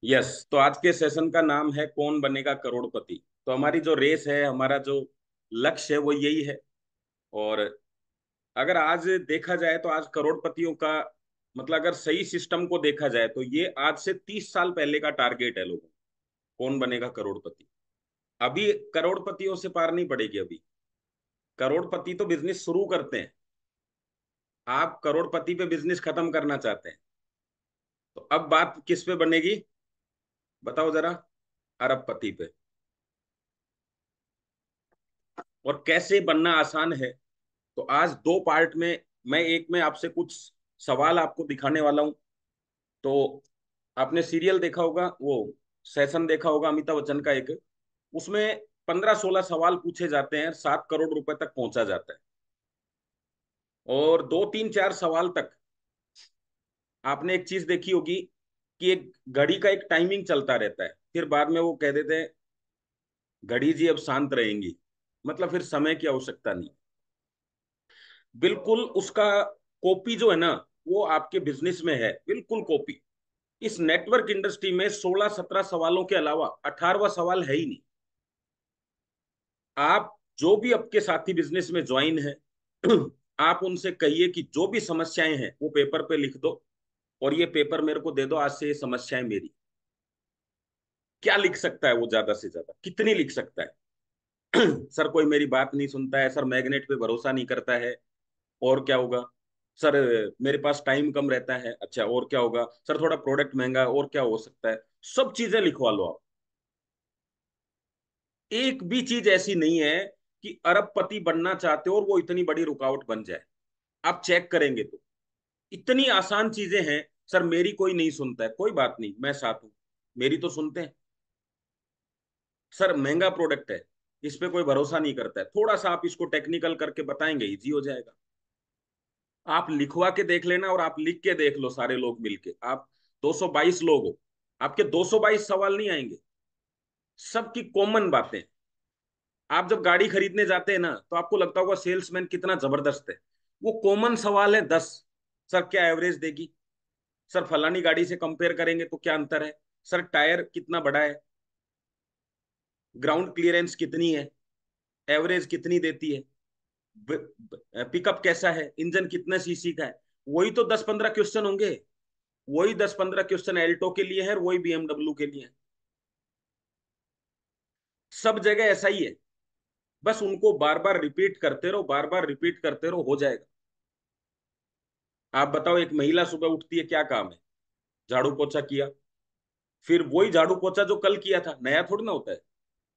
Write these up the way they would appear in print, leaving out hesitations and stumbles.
Yes, तो आज के सेशन का नाम है कौन बनेगा करोड़पति। तो हमारी जो रेस है, हमारा जो लक्ष्य है वो यही है। और अगर आज देखा जाए तो आज करोड़पतियों का मतलब अगर सही सिस्टम को देखा जाए तो ये आज से 30 साल पहले का टारगेट है लोगों का। कौन बनेगा करोड़पति। अभी करोड़पतियों से पार नहीं पड़ेगी। अभी करोड़पति तो बिजनेस शुरू करते हैं, आप करोड़पति पे बिजनेस खत्म करना चाहते हैं। तो अब बात किस पे बनेगी, बताओ जरा। अरबपति पे। और कैसे बनना आसान है, तो आज दो पार्ट में, मैं एक में आपसे कुछ सवाल आपको दिखाने वाला हूं। तो आपने सीरियल देखा होगा, वो सेशन देखा होगा अमिताभ बच्चन का एक, उसमें 15-16 सवाल पूछे जाते हैं, 7 करोड़ रुपए तक पहुंचा जाता है। और 2-3-4 सवाल तक आपने एक चीज देखी होगी कि एक घड़ी का एक टाइमिंग चलता रहता है, फिर बाद में वो कह देते हैं घड़ी जी अब शांत रहेंगी, मतलब फिर समय की आवश्यकता नहीं। बिल्कुल उसका कॉपी जो है ना, वो आपके बिजनेस में है, बिल्कुल कॉपी। इस नेटवर्क इंडस्ट्री में 16-17 सवालों के अलावा 18वां सवाल है ही नहीं। आप जो भी आपके साथी बिजनेस में ज्वाइन है आप उनसे कहिए कि जो भी समस्याएं हैं वो पेपर पे लिख दो, और ये पेपर मेरे को दे दो, आज से ये समस्याएं मेरी। क्या लिख सकता है वो, ज्यादा से ज्यादा कितनी लिख सकता है? सर कोई मेरी बात नहीं सुनता है, सर मैग्नेट पे भरोसा नहीं करता है, और क्या होगा? सर मेरे पास टाइम कम रहता है, अच्छा और क्या होगा? सर थोड़ा प्रोडक्ट महंगा है, और क्या हो सकता है? सब चीजें लिखवा लो आप। एक भी चीज ऐसी नहीं है कि अरबपति बनना चाहते हो और वो इतनी बड़ी रुकावट बन जाए। आप चेक करेंगे तो इतनी आसान चीजें हैं। सर मेरी कोई नहीं सुनता है, कोई बात नहीं, मैं साथ हूं, मेरी तो सुनते हैं। सर महंगा प्रोडक्ट है, इस पे कोई भरोसा नहीं करता है, थोड़ा सा आप इसको टेक्निकल करके बताएंगे, इजी हो जाएगा। आप लिखवा के देख लेना, और आप लिख के देख लो सारे लोग मिलके। आप 222 लोग हो, आपके 222 सवाल नहीं आएंगे, सबकी कॉमन बातें। आप जब गाड़ी खरीदने जाते हैं ना, तो आपको लगता होगा सेल्समैन कितना जबरदस्त है। वो कॉमन सवाल है 10। सर क्या एवरेज देगी? सर फलानी गाड़ी से कंपेयर करेंगे तो क्या अंतर है? सर टायर कितना बड़ा है? ग्राउंड क्लियरेंस कितनी है? एवरेज कितनी देती है? पिकअप कैसा है? इंजन कितने सीसी का है? वही तो 10-15 क्वेश्चन होंगे। वही 10-15 क्वेश्चन एल्टो के लिए है, और वही बीएमडब्ल्यू के लिए है। सब जगह ऐसा ही है। बस उनको बार बार रिपीट करते रहो, बार बार रिपीट करते रहो, हो जाएगा। आप बताओ, एक महिला सुबह उठती है, क्या काम है? झाड़ू पोछा किया, फिर वही झाड़ू पोछा जो कल किया था, नया थोड़ी ना होता है,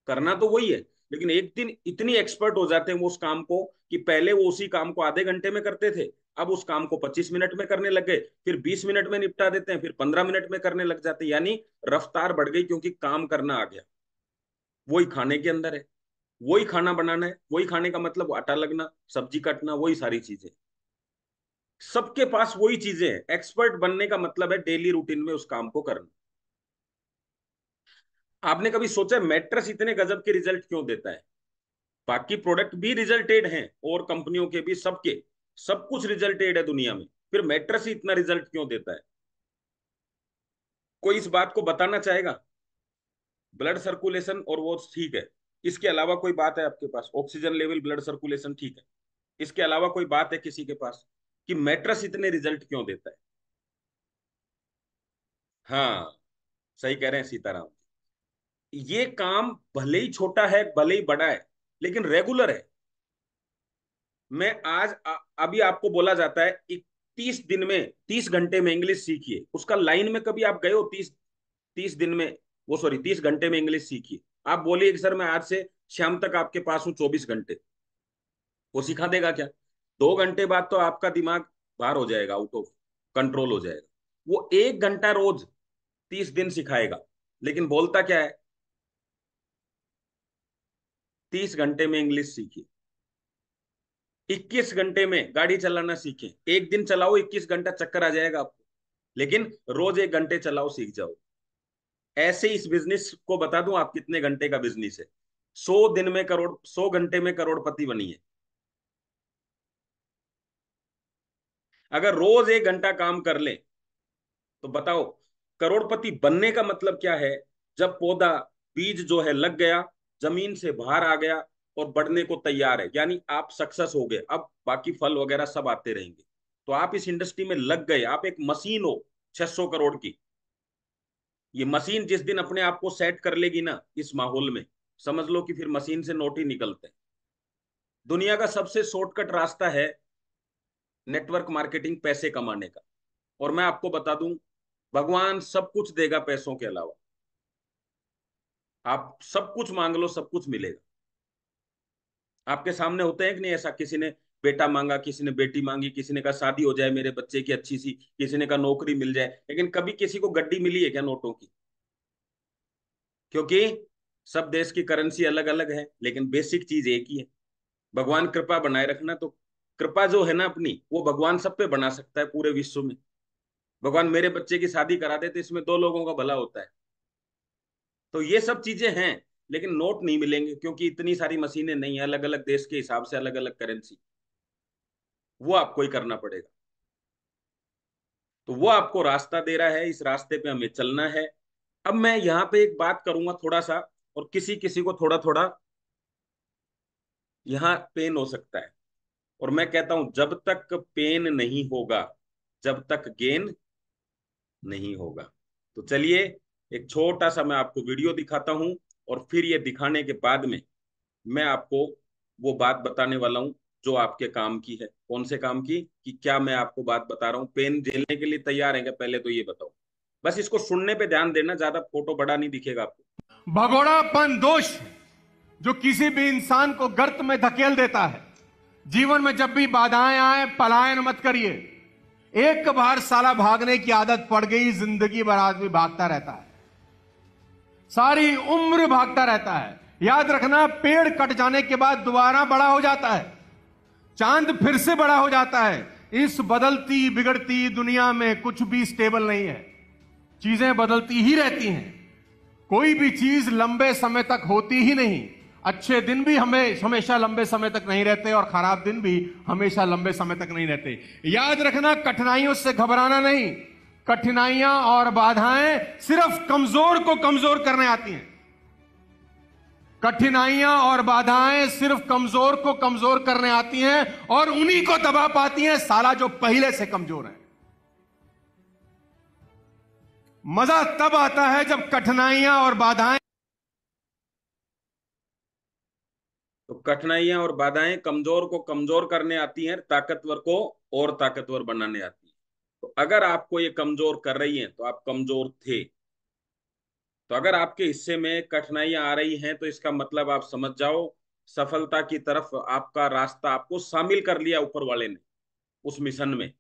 करना तो वही है। लेकिन एक दिन इतनी एक्सपर्ट हो जाते हैं वो उस काम को, कि पहले वो उसी काम को आधे घंटे में करते थे, अब उस काम को 25 मिनट में करने लग गए, फिर 20 मिनट में निपटा देते हैं, फिर 15 मिनट में करने लग जाते हैं। यानी रफ्तार बढ़ गई, क्योंकि काम करना आ गया। वही खाने के अंदर है, वही खाना बनाना है, वही खाने का मतलब आटा लगना, सब्जी कटना, वही सारी चीजें। सबके पास वही चीजें हैं। एक्सपर्ट बनने का मतलब है डेली रूटीन में उस काम को करना। आपने कभी सोचा मैट्रेस इतने गजब के रिजल्ट क्यों देता है? बाकी प्रोडक्ट भी रिजल्टेड हैं, और कंपनियों के भी, सबके सब कुछ रिजल्टेड है दुनिया में, फिर मैट्रेस ही इतना रिजल्ट क्यों देता है? कोई इस बात को बताना चाहेगा? ब्लड सर्कुलेशन और वो ठीक है, इसके अलावा कोई बात है आपके पास? ऑक्सीजन लेवल, ब्लड सर्कुलेशन ठीक है, इसके अलावा कोई बात है किसी के पास कि मैट्रेस इतने रिजल्ट क्यों देता है? हाँ, सही कह रहे हैं सीताराम। ये काम भले ही छोटा है, भले ही बड़ा है, लेकिन रेगुलर है। मैं आज अभी आपको बोला जाता है 30 दिन में, 30 घंटे में इंग्लिश सीखिए, उसका लाइन में कभी आप गए हो? 30 दिन में, वो सॉरी 30 घंटे में इंग्लिश सीखिए। आप बोलिए कि सर मैं आज से शाम तक आपके पास हूँ 24 घंटे, वो सिखा देगा क्या? 2 घंटे बाद तो आपका दिमाग बाहर हो जाएगा, आउट ऑफ कंट्रोल हो जाएगा। वो 1 घंटा रोज 30 दिन सिखाएगा, लेकिन बोलता क्या है? 30 घंटे में इंग्लिश सीखिए, 21 घंटे में गाड़ी चलाना सीखें। एक दिन चलाओ 21 घंटा, चक्कर आ जाएगा आपको, लेकिन रोज 1 घंटे चलाओ, सीख जाओ। ऐसे इस बिजनेस को बता दूं आप कितने घंटे का बिजनेस है। 100 दिन में करोड़, 100 घंटे में करोड़पति बनिए। अगर रोज 1 घंटा काम कर ले, तो बताओ करोड़पति बनने का मतलब क्या है? जब पौधा, बीज जो है लग गया, जमीन से बाहर आ गया और बढ़ने को तैयार है, यानी आप सक्सेस हो गए, अब बाकी फल वगैरह सब आते रहेंगे। तो आप इस इंडस्ट्री में लग गए, आप एक मशीन हो 600 करोड़ की। ये मशीन जिस दिन अपने आप को सेट कर लेगी ना इस माहौल में, समझ लो कि फिर मशीन से नोट ही निकलते हैं। दुनिया का सबसे शॉर्टकट रास्ता है नेटवर्क मार्केटिंग, पैसे कमाने का। और मैं आपको बता दूं, भगवान सब कुछ देगा पैसों के अलावा। आप सब कुछ मांग लो, सब कुछ मिलेगा। आपके सामने होते हैं कि नहीं ऐसा? किसी ने बेटा मांगा, किसी ने बेटी मांगी, किसी ने कहा शादी हो जाए मेरे बच्चे की अच्छी सी, किसी ने कहा नौकरी मिल जाए, लेकिन कभी किसी को गड्डी मिली है क्या नोटों की? क्योंकि सब देश की करेंसी अलग अलग है, लेकिन बेसिक चीज एक ही है, भगवान कृपा बनाए रखना। तो कृपा जो है ना अपनी, वो भगवान सब पे बना सकता है पूरे विश्व में। भगवान मेरे बच्चे की शादी करा दे तो इसमें दो लोगों का भला होता है। तो ये सब चीजें हैं, लेकिन नोट नहीं मिलेंगे क्योंकि इतनी सारी मशीनें नहीं है, अलग अलग देश के हिसाब से अलग अलग करेंसी। वो आपको ही करना पड़ेगा। तो वो आपको रास्ता दे रहा है, इस रास्ते पे हमें चलना है। अब मैं यहाँ पे एक बात करूंगा थोड़ा सा, और किसी किसी को थोड़ा थोड़ा यहाँ पेन हो सकता है। और मैं कहता हूं जब तक पेन नहीं होगा, जब तक गेन नहीं होगा। तो चलिए, एक छोटा सा मैं आपको वीडियो दिखाता हूं, और फिर ये दिखाने के बाद में मैं आपको वो बात बताने वाला हूं जो आपके काम की है। कौन से काम की? कि क्या मैं आपको बात बता रहा हूं, पेन झेलने के लिए तैयार है क्या, पहले तो ये बताओ। बस इसको सुनने पे ध्यान देना, ज्यादा फोटो बड़ा नहीं दिखेगा आपको। भगोड़ापन दोष जो किसी भी इंसान को गर्त में धकेल देता है। जीवन में जब भी बाधाएं आए, पलायन मत करिए। एक बार साला भागने की आदत पड़ गई, जिंदगी भर आदमी भागता रहता है, सारी उम्र भागता रहता है। याद रखना, पेड़ कट जाने के बाद दोबारा बड़ा हो जाता है, चांद फिर से बड़ा हो जाता है। इस बदलती बिगड़ती दुनिया में कुछ भी स्टेबल नहीं है, चीजें बदलती ही रहती हैं। कोई भी चीज लंबे समय तक होती ही नहीं। अच्छे दिन भी हमेशा लंबे समय तक नहीं रहते, और खराब दिन भी हमेशा लंबे समय तक नहीं रहते। याद रखना, कठिनाइयों से घबराना नहीं। कठिनाइयां और बाधाएं सिर्फ कमजोर को कमजोर करने आती हैं। कठिनाइयां और बाधाएं सिर्फ कमजोर को कमजोर करने आती हैं, और उन्हीं को दबा पाती हैं साला जो पहले से कमजोर है। मजा तब आता है जब कठिनाइयां और बाधाएं। तो कठिनाइयां और बाधाएं कमजोर को कमजोर करने आती हैं, ताकतवर को और ताकतवर बनाने आती हैं। तो अगर आपको ये कमजोर कर रही हैं तो आप कमजोर थे। तो अगर आपके हिस्से में कठिनाइयां आ रही हैं तो इसका मतलब आप समझ जाओ, सफलता की तरफ आपका रास्ता, आपको शामिल कर लिया ऊपर वाले ने उस मिशन में।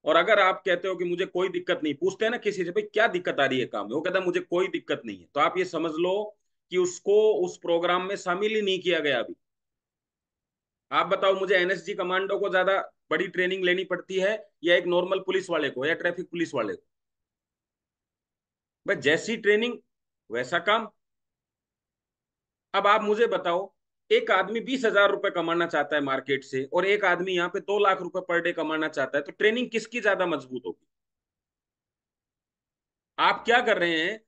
और अगर आप कहते हो कि मुझे कोई दिक्कत नहीं, पूछते हैं ना किसी से भाई क्या दिक्कत आ रही है काम में, वो कहता है मुझे कोई दिक्कत नहीं है, तो आप ये समझ लो कि उसको उस प्रोग्राम में शामिल ही नहीं किया गया अभी। आप बताओ, मुझे एनएसजी कमांडो को ज्यादा बड़ी ट्रेनिंग लेनी पड़ती है या एक नॉर्मल पुलिस वाले को या ट्रैफिक पुलिस वाले को? भाई जैसी ट्रेनिंग वैसा काम। अब आप मुझे बताओ, एक आदमी 20,000 रुपए कमाना चाहता है मार्केट से, और एक आदमी यहाँ पे 2 लाख रुपए पर डे कमाना चाहता है, तो ट्रेनिंग किसकी ज्यादा मजबूत होगी? आप क्या कर रहे हैं,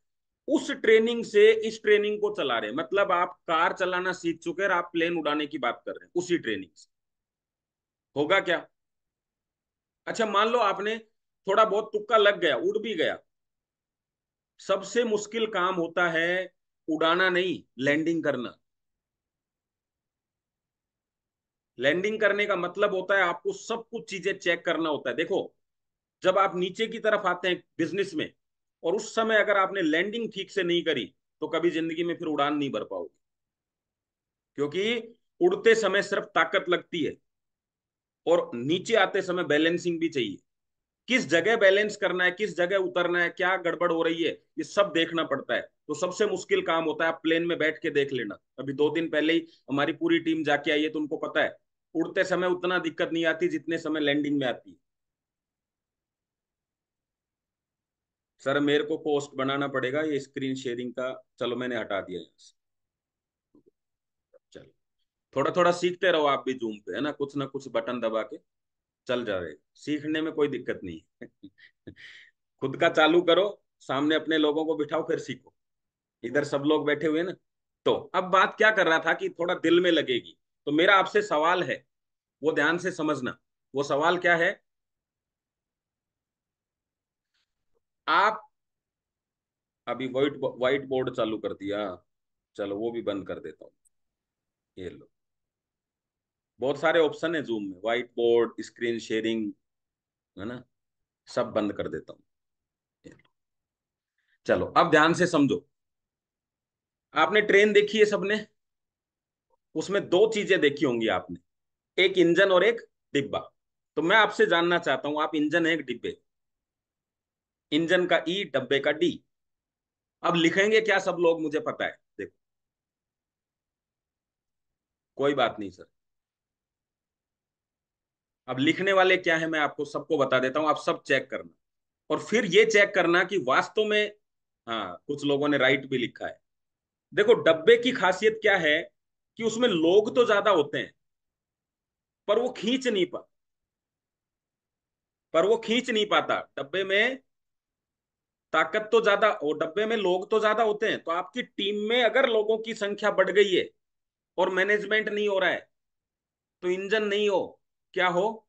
उस ट्रेनिंग से इस ट्रेनिंग को चला रहे हैं। मतलब आप कार चलाना सीख चुके हैं और आप प्लेन उड़ाने की बात कर रहे हैं उसी ट्रेनिंग से। होगा क्या? अच्छा मान लो आपने थोड़ा बहुत तुक्का लग गया, उड़ भी गया। सबसे मुश्किल काम होता है उड़ाना नहीं, लैंडिंग करना। लैंडिंग करने का मतलब होता है आपको सब कुछ चीजें चेक करना होता है। देखो, जब आप नीचे की तरफ आते हैं बिजनेस में, और उस समय अगर आपने लैंडिंग ठीक से नहीं करी, तो कभी जिंदगी में फिर उड़ान नहीं भर पाओगे। क्योंकि उड़ते समय सिर्फ ताकत लगती है, और नीचे आते समय बैलेंसिंग भी चाहिए। किस जगह बैलेंस करना है, किस जगह उतरना है, क्या गड़बड़ हो रही है, ये सब देखना पड़ता है। तो सबसे मुश्किल काम होता है, आप प्लेन में बैठ के देख लेना। अभी 2 दिन पहले ही हमारी पूरी टीम जाके आई है, तो उनको पता है उड़ते समय उतना दिक्कत नहीं आती जितने समय लैंडिंग में आती है। सर मेरे को पोस्ट बनाना पड़ेगा ये स्क्रीन शेयरिंग का, चलो मैंने हटा दिया यहाँ से। चलो, थोड़ा थोड़ा सीखते रहो आप भी जूम पे, है ना, कुछ ना कुछ बटन दबा के चल जा रहे, सीखने में कोई दिक्कत नहीं है। खुद का चालू करो, सामने अपने लोगों को बिठाओ, फिर सीखो। इधर सब लोग बैठे हुए ना। तो अब बात क्या कर रहा था कि थोड़ा दिल में लगेगी। तो मेरा आपसे सवाल है, वो ध्यान से समझना। वो सवाल क्या है? आप अभी व्हाइट व्हाइट बोर्ड चालू कर दिया, चलो वो भी बंद कर देता हूँ। ये लो, बहुत सारे ऑप्शन है जूम में, व्हाइट बोर्ड, स्क्रीन शेयरिंग, है ना, सब बंद कर देता हूँ। ये लो। चलो अब ध्यान से समझो। आपने ट्रेन देखी है सबने, उसमें दो चीजें देखी होंगी आपने, एक इंजन और एक डिब्बा। तो मैं आपसे जानना चाहता हूं, आप इंजन है एक डिब्बे, इंजन का ई, डब्बे का डी। अब लिखेंगे क्या सब लोग, मुझे पता है, देखो। कोई बात नहीं सर, अब लिखने वाले क्या है मैं आपको सबको बता देता हूं, आप सब चेक करना। और फिर ये चेक करना कि वास्तव में, हाँ कुछ लोगों ने राइट भी लिखा है। देखो डब्बे की खासियत क्या है कि उसमें लोग तो ज्यादा होते हैं, पर वो खींच नहीं पा पर वो खींच नहीं पाता डब्बे में। ताकत तो ज्यादा, वो डब्बे में लोग तो ज्यादा होते हैं, तो आपकी टीम में अगर लोगों की संख्या बढ़ गई है और मैनेजमेंट नहीं हो रहा है, तो इंजन नहीं हो, क्या हो?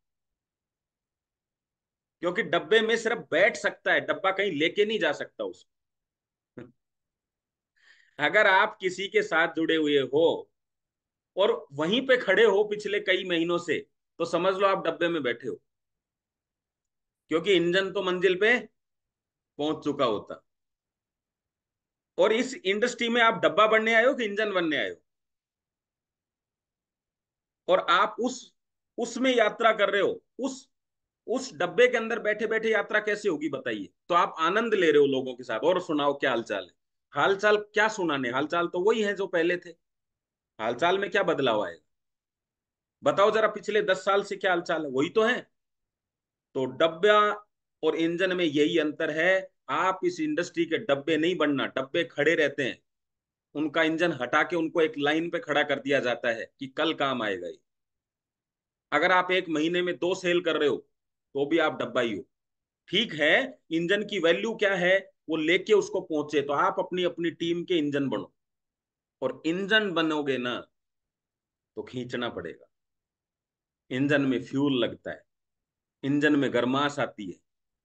क्योंकि डब्बे में सिर्फ बैठ सकता है, डब्बा कहीं लेके नहीं जा सकता उसको। अगर आप किसी के साथ जुड़े हुए हो और वहीं पे खड़े हो पिछले कई महीनों से, तो समझ लो आप डब्बे में बैठे हो, क्योंकि इंजन तो मंजिल पे पहुंच चुका होता। और इस इंडस्ट्री में आप डब्बा बनने आए हो कि इंजन बनने आए हो? और आप उसमें यात्रा कर रहे हो, उस डब्बे के अंदर बैठे बैठे यात्रा कैसे होगी बताइए? तो आप आनंद ले रहे हो लोगों के साथ। और सुनाओ क्या हालचाल है? हालचाल क्या सुनाने, हालचाल तो वही है जो पहले थे। हालचाल में क्या बदलाव आएगा? बताओ जरा, पिछले 10 साल से क्या हालचाल है, वही तो है। तो डब्बा और इंजन में यही अंतर है। आप इस इंडस्ट्री के डब्बे नहीं बनना, डब्बे खड़े रहते हैं, उनका इंजन हटा के उनको एक लाइन पे खड़ा कर दिया जाता है कि कल काम आएगा ये। अगर आप एक महीने में 2 सेल कर रहे हो, तो भी आप डब्बा ही हो। ठीक है, इंजन की वैल्यू क्या है, वो लेके उसको पहुंचे, तो आप अपनी अपनी टीम के इंजन बनो। और इंजन बनोगे ना, तो खींचना पड़ेगा। इंजन में फ्यूल लगता है, इंजन में गर्माश आती है,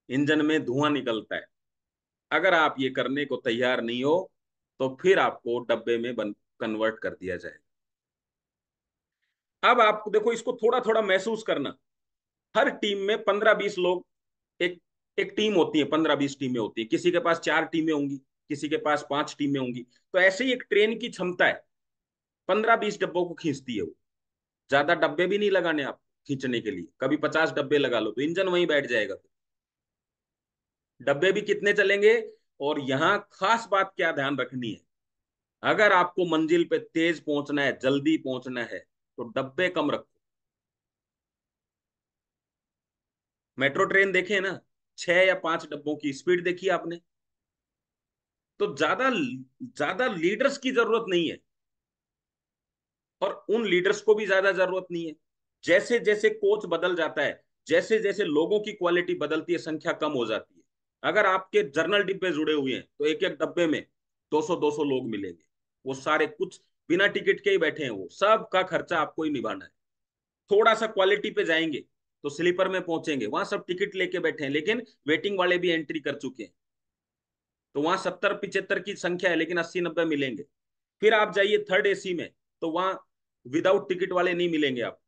इंजन में धुआं निकलता है। अगर आप ये करने को तैयार नहीं हो, तो फिर आपको डब्बे में बन कन्वर्ट कर दिया जाएगा। अब आप देखो, इसको थोड़ा थोड़ा महसूस करना। हर टीम में 15-20 लोग, एक एक टीम होती है, 15-20 टीमें होती है, किसी के पास 4 टीमें होंगी, किसी के पास 5 टीमें होंगी। तो ऐसे ही एक ट्रेन की क्षमता है, 15-20 डब्बों को खींचती है वो। ज्यादा डब्बे भी नहीं लगाने आप खींचने के लिए, कभी 50 डब्बे लगा लो तो इंजन वहीं बैठ जाएगा। डब्बे भी कितने चलेंगे? और यहाँ खास बात क्या ध्यान रखनी है, अगर आपको मंजिल पे तेज पहुंचना है, जल्दी पहुंचना है, तो डब्बे कम रखो। मेट्रो ट्रेन देखे ना, 6 या 5 डब्बों की स्पीड देखी आपने? तो ज्यादा ज्यादा लीडर्स की जरूरत नहीं है, और उन लीडर्स को भी ज्यादा जरूरत नहीं है। जैसे जैसे कोच बदल जाता है, जैसे जैसे लोगों की क्वालिटी बदलती है, संख्या कम हो जाती है। अगर आपके जर्नल डिब्बे जुड़े हुए हैं, तो एक एक डब्बे में 200-200 लोग मिलेंगे। वो सारे कुछ बिना टिकट के ही बैठे हैं, वो सब का खर्चा आपको ही निभाना है। थोड़ा सा क्वालिटी पे जाएंगे, तो स्लीपर में पहुंचेंगे, वहां सब टिकट लेके बैठे हैं, लेकिन वेटिंग वाले भी एंट्री कर चुके हैं। तो वहां 70-75 की संख्या है, लेकिन 80-90 मिलेंगे। फिर आप जाइए थर्ड एसी में, तो वहां विदाउट टिकट वाले नहीं मिलेंगे आप।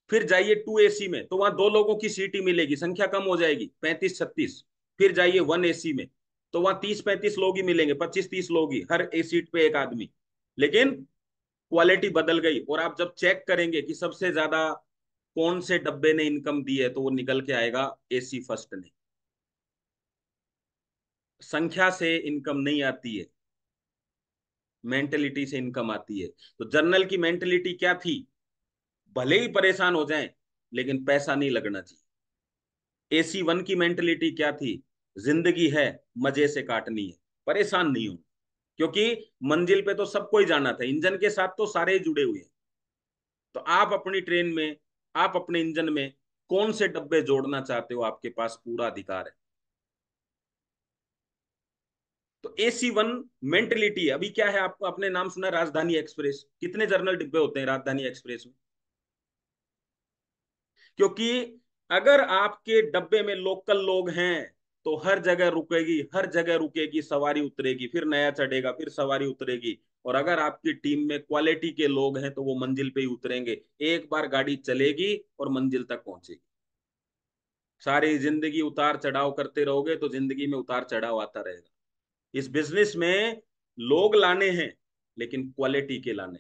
फिर जाइए 2 एसी में, तो वहां 2 लोगों की सीट ही मिलेगी, संख्या कम हो जाएगी, 35-36। फिर जाइए 1 एसी में, तो वहां 30-35 लोग ही मिलेंगे, 25-30 लोग ही, हर ए सीट पे एक आदमी। लेकिन क्वालिटी बदल गई। और आप जब चेक करेंगे कि सबसे ज्यादा कौन से डब्बे ने इनकम दी है, तो वो निकल के आएगा एसी फर्स्ट ने। संख्या से इनकम नहीं आती है, मेंटेलिटी से इनकम आती है। तो जर्नल की मेंटेलिटी क्या थी? भले ही परेशान हो जाएं, लेकिन पैसा नहीं लगना चाहिए। AC1 की मेंटेलिटी क्या थी? जिंदगी है, मजे से काटनी है, परेशान नहीं हो। क्योंकि मंजिल पे तो सबको ही जाना था, इंजन के साथ तो सारे ही जुड़े हुए हैं। तो आप अपनी ट्रेन में, आप अपने इंजन में कौन से डब्बे जोड़ना चाहते हो, आपके पास पूरा अधिकार है। तो AC1 मेंटेलिटी अभी क्या है, आपको अपने नाम सुना राजधानी एक्सप्रेस, कितने जर्नल डिब्बे होते हैं राजधानी एक्सप्रेस में? क्योंकि अगर आपके डब्बे में लोकल लोग हैं तो हर जगह रुकेगी, हर जगह रुकेगी, सवारी उतरेगी, फिर नया चढ़ेगा, फिर सवारी उतरेगी। और अगर आपकी टीम में क्वालिटी के लोग हैं तो वो मंजिल पे ही उतरेंगे, एक बार गाड़ी चलेगी और मंजिल तक पहुंचेगी। सारी जिंदगी उतार चढ़ाव करते रहोगे तो जिंदगी में उतार चढ़ाव आता रहेगा। इस बिजनेस में लोग लाने हैं लेकिन क्वालिटी के लाने।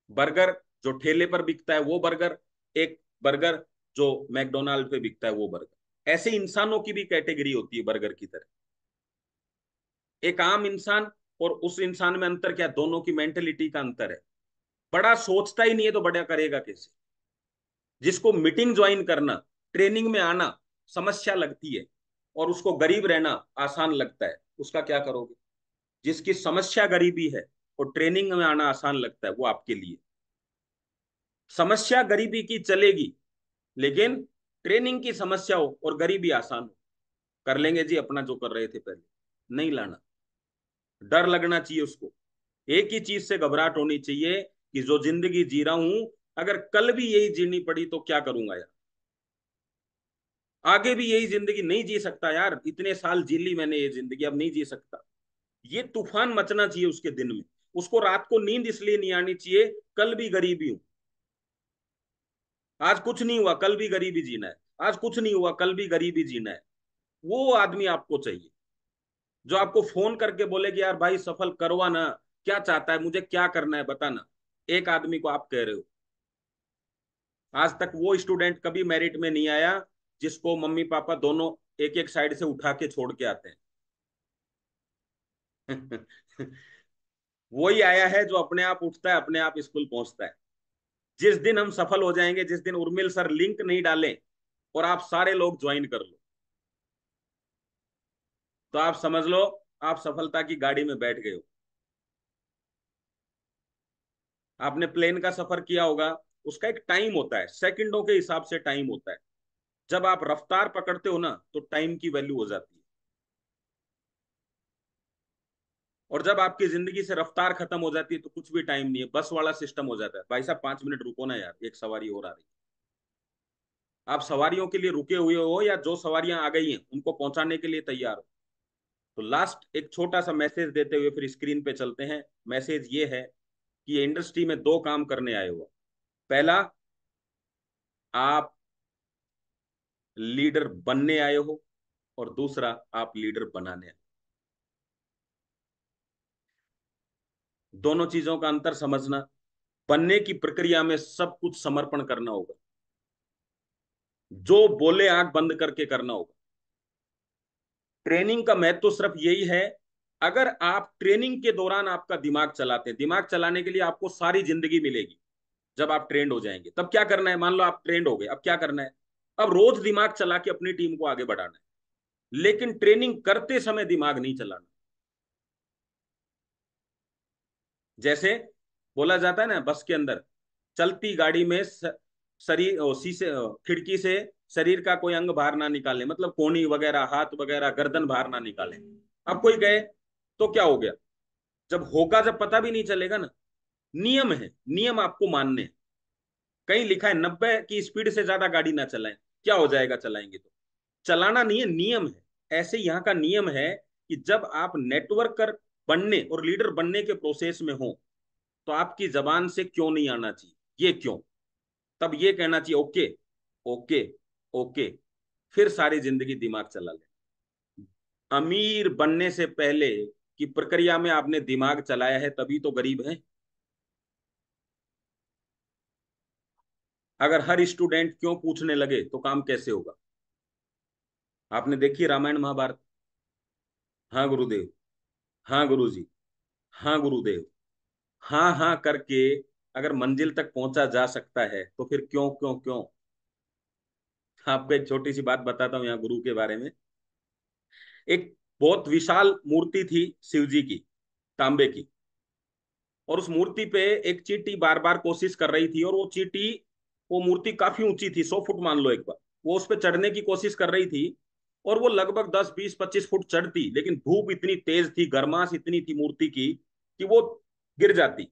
बर्गर जो ठेले पर बिकता है वो बर्गर, एक बर्गर जो मैकडोनाल्ड पे बिकता है वो बर्गर। ऐसे इंसानों की भी कैटेगरी होती है बर्गर की तरह। एक आम इंसान और उस इंसान में अंतर क्या, दोनों की मेंटेलिटी का अंतर है। बड़ा सोचता ही नहीं है तो बड़ा करेगा कैसे? जिसको मीटिंग ज्वाइन करना, ट्रेनिंग में आना समस्या लगती है और उसको गरीब रहना आसान लगता है, उसका क्या करोगे? जिसकी समस्या गरीबी है और ट्रेनिंग में आना आसान लगता है, वो आपके लिए। समस्या गरीबी की चलेगी, लेकिन ट्रेनिंग की समस्या हो और गरीबी आसान हो, कर लेंगे जी अपना जो कर रहे थे पहले। नहीं लाना, डर लगना चाहिए उसको। एक ही चीज से घबराहट होनी चाहिए कि जो जिंदगी जी रहा हूं, अगर कल भी यही जीनी पड़ी तो क्या करूंगा यार। आगे भी यही जिंदगी नहीं जी सकता यार, इतने साल जी ली मैंने ये जिंदगी, अब नहीं जी सकता। ये तूफान मचना चाहिए उसके दिन में। उसको रात को नींद इसलिए नहीं आनी चाहिए, कल भी गरीबी हूं, आज कुछ नहीं हुआ कल भी गरीबी जीना है, आज कुछ नहीं हुआ कल भी गरीबी जीना है। वो आदमी आपको चाहिए जो आपको फोन करके बोले कि यार भाई सफल करवा ना, क्या चाहता है, मुझे क्या करना है बताना। एक आदमी को आप कह रहे हो। आज तक वो स्टूडेंट कभी मेरिट में नहीं आया जिसको मम्मी पापा दोनों एक एक साइड से उठा के छोड़ के आते हैं। वही आया है जो अपने आप उठता है, अपने आप स्कूल पहुंचता है। जिस दिन हम सफल हो जाएंगे, जिस दिन उर्मिल सर लिंक नहीं डालें और आप सारे लोग ज्वाइन कर लो, तो आप समझ लो आप सफलता की गाड़ी में बैठ गए हो। आपने प्लेन का सफर किया होगा, उसका एक टाइम होता है, सेकंडों के हिसाब से टाइम होता है। जब आप रफ्तार पकड़ते हो ना तो टाइम की वैल्यू हो जाती है। और जब आपकी जिंदगी से रफ्तार खत्म हो जाती है तो कुछ भी टाइम नहीं है, बस वाला सिस्टम हो जाता है। भाई साहब 5 मिनट रुको ना यार, एक सवारी और आ रही है। आप सवारियों के लिए रुके हुए हो या जो सवारियां आ गई हैं उनको पहुंचाने के लिए तैयार हो? तो लास्ट एक छोटा सा मैसेज देते हुए फिर स्क्रीन पे चलते हैं। मैसेज ये है कि ये इंडस्ट्री में दो काम करने आए हो। पहला, आप लीडर बनने आए हो, और दूसरा आप लीडर बनाने आए। दोनों चीजों का अंतर समझना। बनने की प्रक्रिया में सब कुछ समर्पण करना होगा, जो बोले आंख बंद करके करना होगा। ट्रेनिंग का महत्व तो सिर्फ यही है, अगर आप ट्रेनिंग के दौरान आपका दिमाग चलाते हैं, दिमाग चलाने के लिए आपको सारी जिंदगी मिलेगी। जब आप ट्रेंड हो जाएंगे तब क्या करना है, मान लो आप ट्रेंड हो गए, अब क्या करना है? अब रोज दिमाग चला के अपनी टीम को आगे बढ़ाना है, लेकिन ट्रेनिंग करते समय दिमाग नहीं चलाना। जैसे बोला जाता है ना बस के अंदर, चलती गाड़ी में शरीर शीशे खिड़की से शरीर का कोई अंग बाहर ना निकाले, मतलब कोहनी वगैरह, हाथ वगैरह, गर्दन बाहर ना निकाले। अब कोई गए तो क्या हो गया? जब होगा, जब पता भी नहीं चलेगा ना। नियम है, नियम आपको मानने हैं। कहीं लिखा है 90 की स्पीड से ज्यादा गाड़ी ना चलाएं, क्या हो जाएगा चलाएंगे तो? चलाना नहीं है, नियम है। ऐसे यहाँ का नियम है कि जब आप नेटवर्कर बनने और लीडर बनने के प्रोसेस में हो तो आपकी जबान से क्यों नहीं आना चाहिए, ये क्यों, तब ये कहना चाहिए ओके, ओके, ओके, फिर सारी जिंदगी दिमाग चला ले। अमीर बनने से पहले की प्रक्रिया में आपने दिमाग चलाया है, तभी तो गरीब है। अगर हर स्टूडेंट क्यों पूछने लगे तो काम कैसे होगा? आपने देखी रामायण महाभारत? हाँ गुरुदेव, हाँ गुरुजी, हाँ गुरुदेव, हाँ हाँ करके अगर मंजिल तक पहुंचा जा सकता है तो फिर क्यों क्यों क्यों? आपको एक छोटी सी बात बताता हूँ यहाँ गुरु के बारे में। एक बहुत विशाल मूर्ति थी शिव जी की, तांबे की। और उस मूर्ति पे एक चींटी बार बार कोशिश कर रही थी और वो चींटी वो मूर्ति काफी ऊंची थी, 100 फुट मान लो एक बार। वो उस पर चढ़ने की कोशिश कर रही थी, और वो लगभग 10 20 25 फुट चढ़ती, लेकिन धूप इतनी तेज थी, गर्माश इतनी थी मूर्ति की कि वो गिर जाती।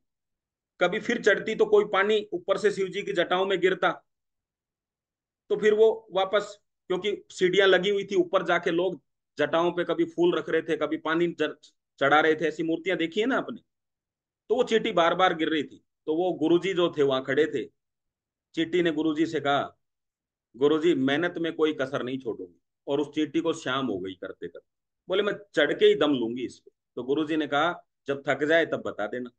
कभी फिर चढ़ती तो कोई पानी ऊपर से शिव जी की जटाओं में गिरता, तो फिर वो वापस, क्योंकि सीढ़ियां लगी हुई थी ऊपर जाके लोग जटाओं पे कभी फूल रख रहे थे, कभी पानी चढ़ा रहे थे, ऐसी मूर्तियां देखी है ना आपने। तो वो चींटी बार बार गिर रही थी, तो वो गुरुजी जो थे वहां खड़े थे। चींटी ने गुरुजी से कहा, गुरुजी मेहनत में कोई कसर नहीं छोड़ूंगी। और उस चींटी को शाम हो गई करते करते, बोले मैं चढ़ के ही दम लूंगी इस पे। तो गुरुजी ने कहा, जब थक जाए तब बता देना,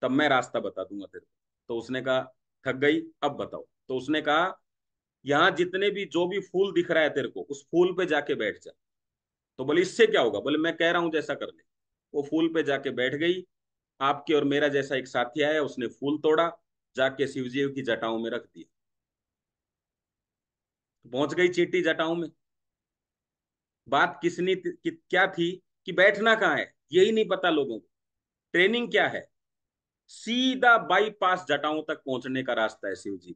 तब मैं रास्ता बता दूंगा तेरे को। तो उसने कहा, थक गई अब बताओ। तो उसने कहा, यहाँ जितने भी जो भी फूल दिख रहा है तेरे को, उस फूल पे जाके बैठ जा। तो बोले इससे क्या होगा, बोले मैं कह रहा हूं जैसा कर ले। वो फूल पे जाके बैठ गई। आपके और मेरा जैसा एक साथी आया, उसने फूल तोड़ा, जाके शिवजी की जटाओं में रख दिया। पहुंच गई चींटी जटाओं में। बात क्या थी कि बैठना कहाँ है यही नहीं पता लोगों को। ट्रेनिंग क्या है, सीधा बाईपास जटाओं तक पहुंचने का रास्ता है शिव जी।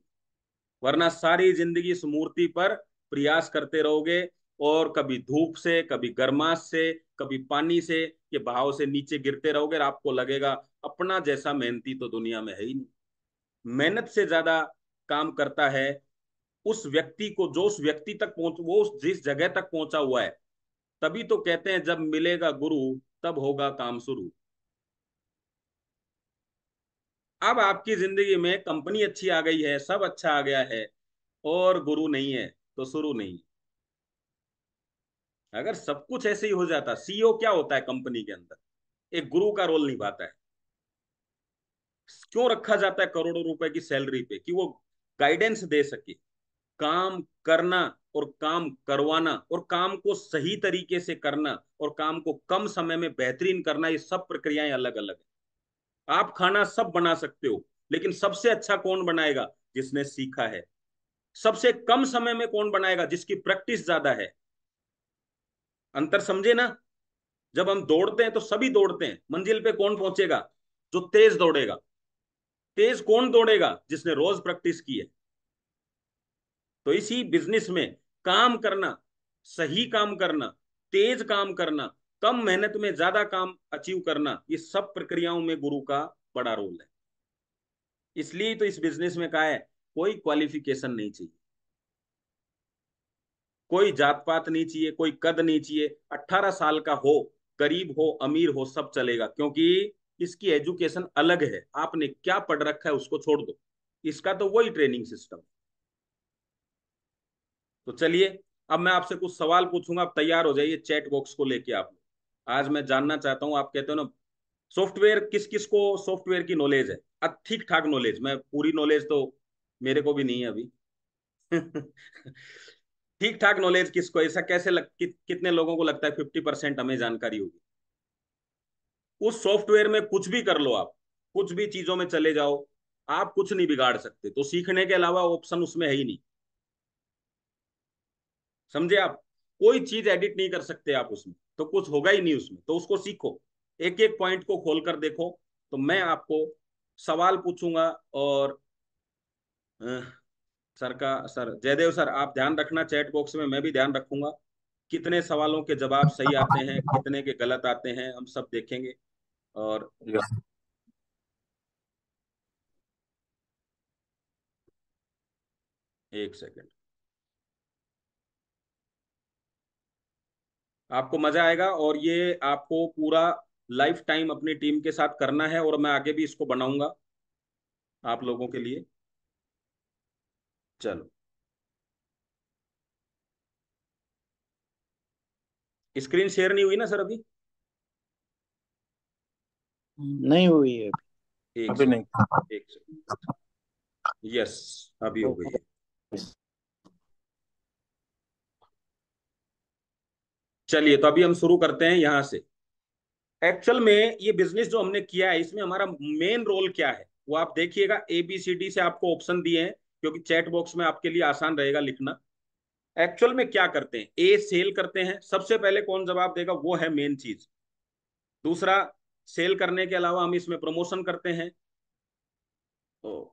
वरना सारी जिंदगी इस मूर्ति पर प्रयास करते रहोगे, और कभी धूप से, कभी गर्माश से, कभी पानी से, के बहाव से नीचे गिरते रहोगे, और आपको लगेगा अपना जैसा मेहनती तो दुनिया में है ही नहीं। मेहनत से ज्यादा काम करता है उस व्यक्ति को, जो उस व्यक्ति तक पहुंच, वो जिस जगह तक पहुंचा हुआ है। तभी तो कहते हैं जब मिलेगा गुरु तब होगा काम शुरू। अब आपकी जिंदगी में कंपनी अच्छी आ गई है, सब अच्छा आ गया है, और गुरु नहीं है तो शुरू नहीं। अगर सब कुछ ऐसे ही हो जाता, सीईओ क्या होता है कंपनी के अंदर, एक गुरु का रोल निभाता है। क्यों रखा जाता है करोड़ों रुपए की सैलरी पे, कि वो गाइडेंस दे सके, काम करना और काम करवाना, और काम को सही तरीके से करना, और काम को कम समय में बेहतरीन करना, ये सब प्रक्रियाएं अलग अलग है। आप खाना सब बना सकते हो, लेकिन सबसे अच्छा कौन बनाएगा, जिसने सीखा है। सबसे कम समय में कौन बनाएगा, जिसकी प्रैक्टिस ज्यादा है। अंतर समझे ना। जब हम दौड़ते हैं तो सभी दौड़ते हैं, मंजिल पे कौन पहुंचेगा, जो तेज दौड़ेगा। तेज कौन दौड़ेगा, जिसने रोज प्रैक्टिस की है। तो इसी बिजनेस में काम करना, सही काम करना, तेज काम करना, कम मेहनत में ज्यादा काम अचीव करना, ये सब प्रक्रियाओं में गुरु का बड़ा रोल है। इसलिए तो इस बिजनेस में कहा है, कोई क्वालिफिकेशन नहीं चाहिए, कोई जात पात नहीं चाहिए, कोई कद नहीं चाहिए। 18 साल का हो, गरीब हो, अमीर हो, सब चलेगा, क्योंकि इसकी एजुकेशन अलग है। आपने क्या पढ़ रखा है उसको छोड़ दो, इसका तो वही ट्रेनिंग सिस्टम। तो चलिए, अब मैं आपसे कुछ सवाल पूछूंगा, आप तैयार हो जाइए चैट बॉक्स को लेके। आप लोग, आज मैं जानना चाहता हूं, आप कहते हो ना सॉफ्टवेयर, किस किस को सॉफ्टवेयर की नॉलेज है। ठीक ठाक नॉलेज, मैं पूरी नॉलेज तो मेरे को भी नहीं है अभी। ठीक ठाक नॉलेज किसको, ऐसा कैसे कितने लोगों को लगता है 50% हमें जानकारी होगी। उस सॉफ्टवेयर में कुछ भी कर लो आप, कुछ भी चीजों में चले जाओ, आप कुछ नहीं बिगाड़ सकते। तो सीखने के अलावा ऑप्शन उसमें है ही नहीं। समझे आप। कोई चीज एडिट नहीं कर सकते आप उसमें, तो कुछ होगा ही नहीं उसमें। तो उसको सीखो, एक एक पॉइंट को खोल कर देखो। तो मैं आपको सवाल पूछूंगा, और सर जयदेव सर, आप ध्यान रखना चैट बॉक्स में, मैं भी ध्यान रखूंगा। कितने सवालों के जवाब सही आते हैं, कितने के गलत आते हैं, हम सब देखेंगे। और एक सेकंड, आपको मजा आएगा, और ये आपको पूरा लाइफ टाइम अपनी टीम के साथ करना है, और मैं आगे भी इसको बनाऊंगा आप लोगों के लिए। चलो, स्क्रीन शेयर नहीं हुई ना सर अभी। नहीं हुई है अभी। एक अभी नहीं। सेकंड, एक सेकंड। यस, अभी हो गई है। चलिए, तो अभी हम शुरू करते हैं यहां से। एक्चुअल में ये बिजनेस जो हमने किया है, इसमें हमारा मेन रोल क्या है वो आप देखिएगा। ABCD से आपको ऑप्शन दिए हैं, क्योंकि चैट बॉक्स में आपके लिए आसान रहेगा लिखना। एक्चुअल में क्या करते हैं, ए सेल करते हैं, सबसे पहले कौन जवाब देगा, वो है मेन चीज। दूसरा, सेल करने के अलावा हम इसमें प्रमोशन करते हैं। ओ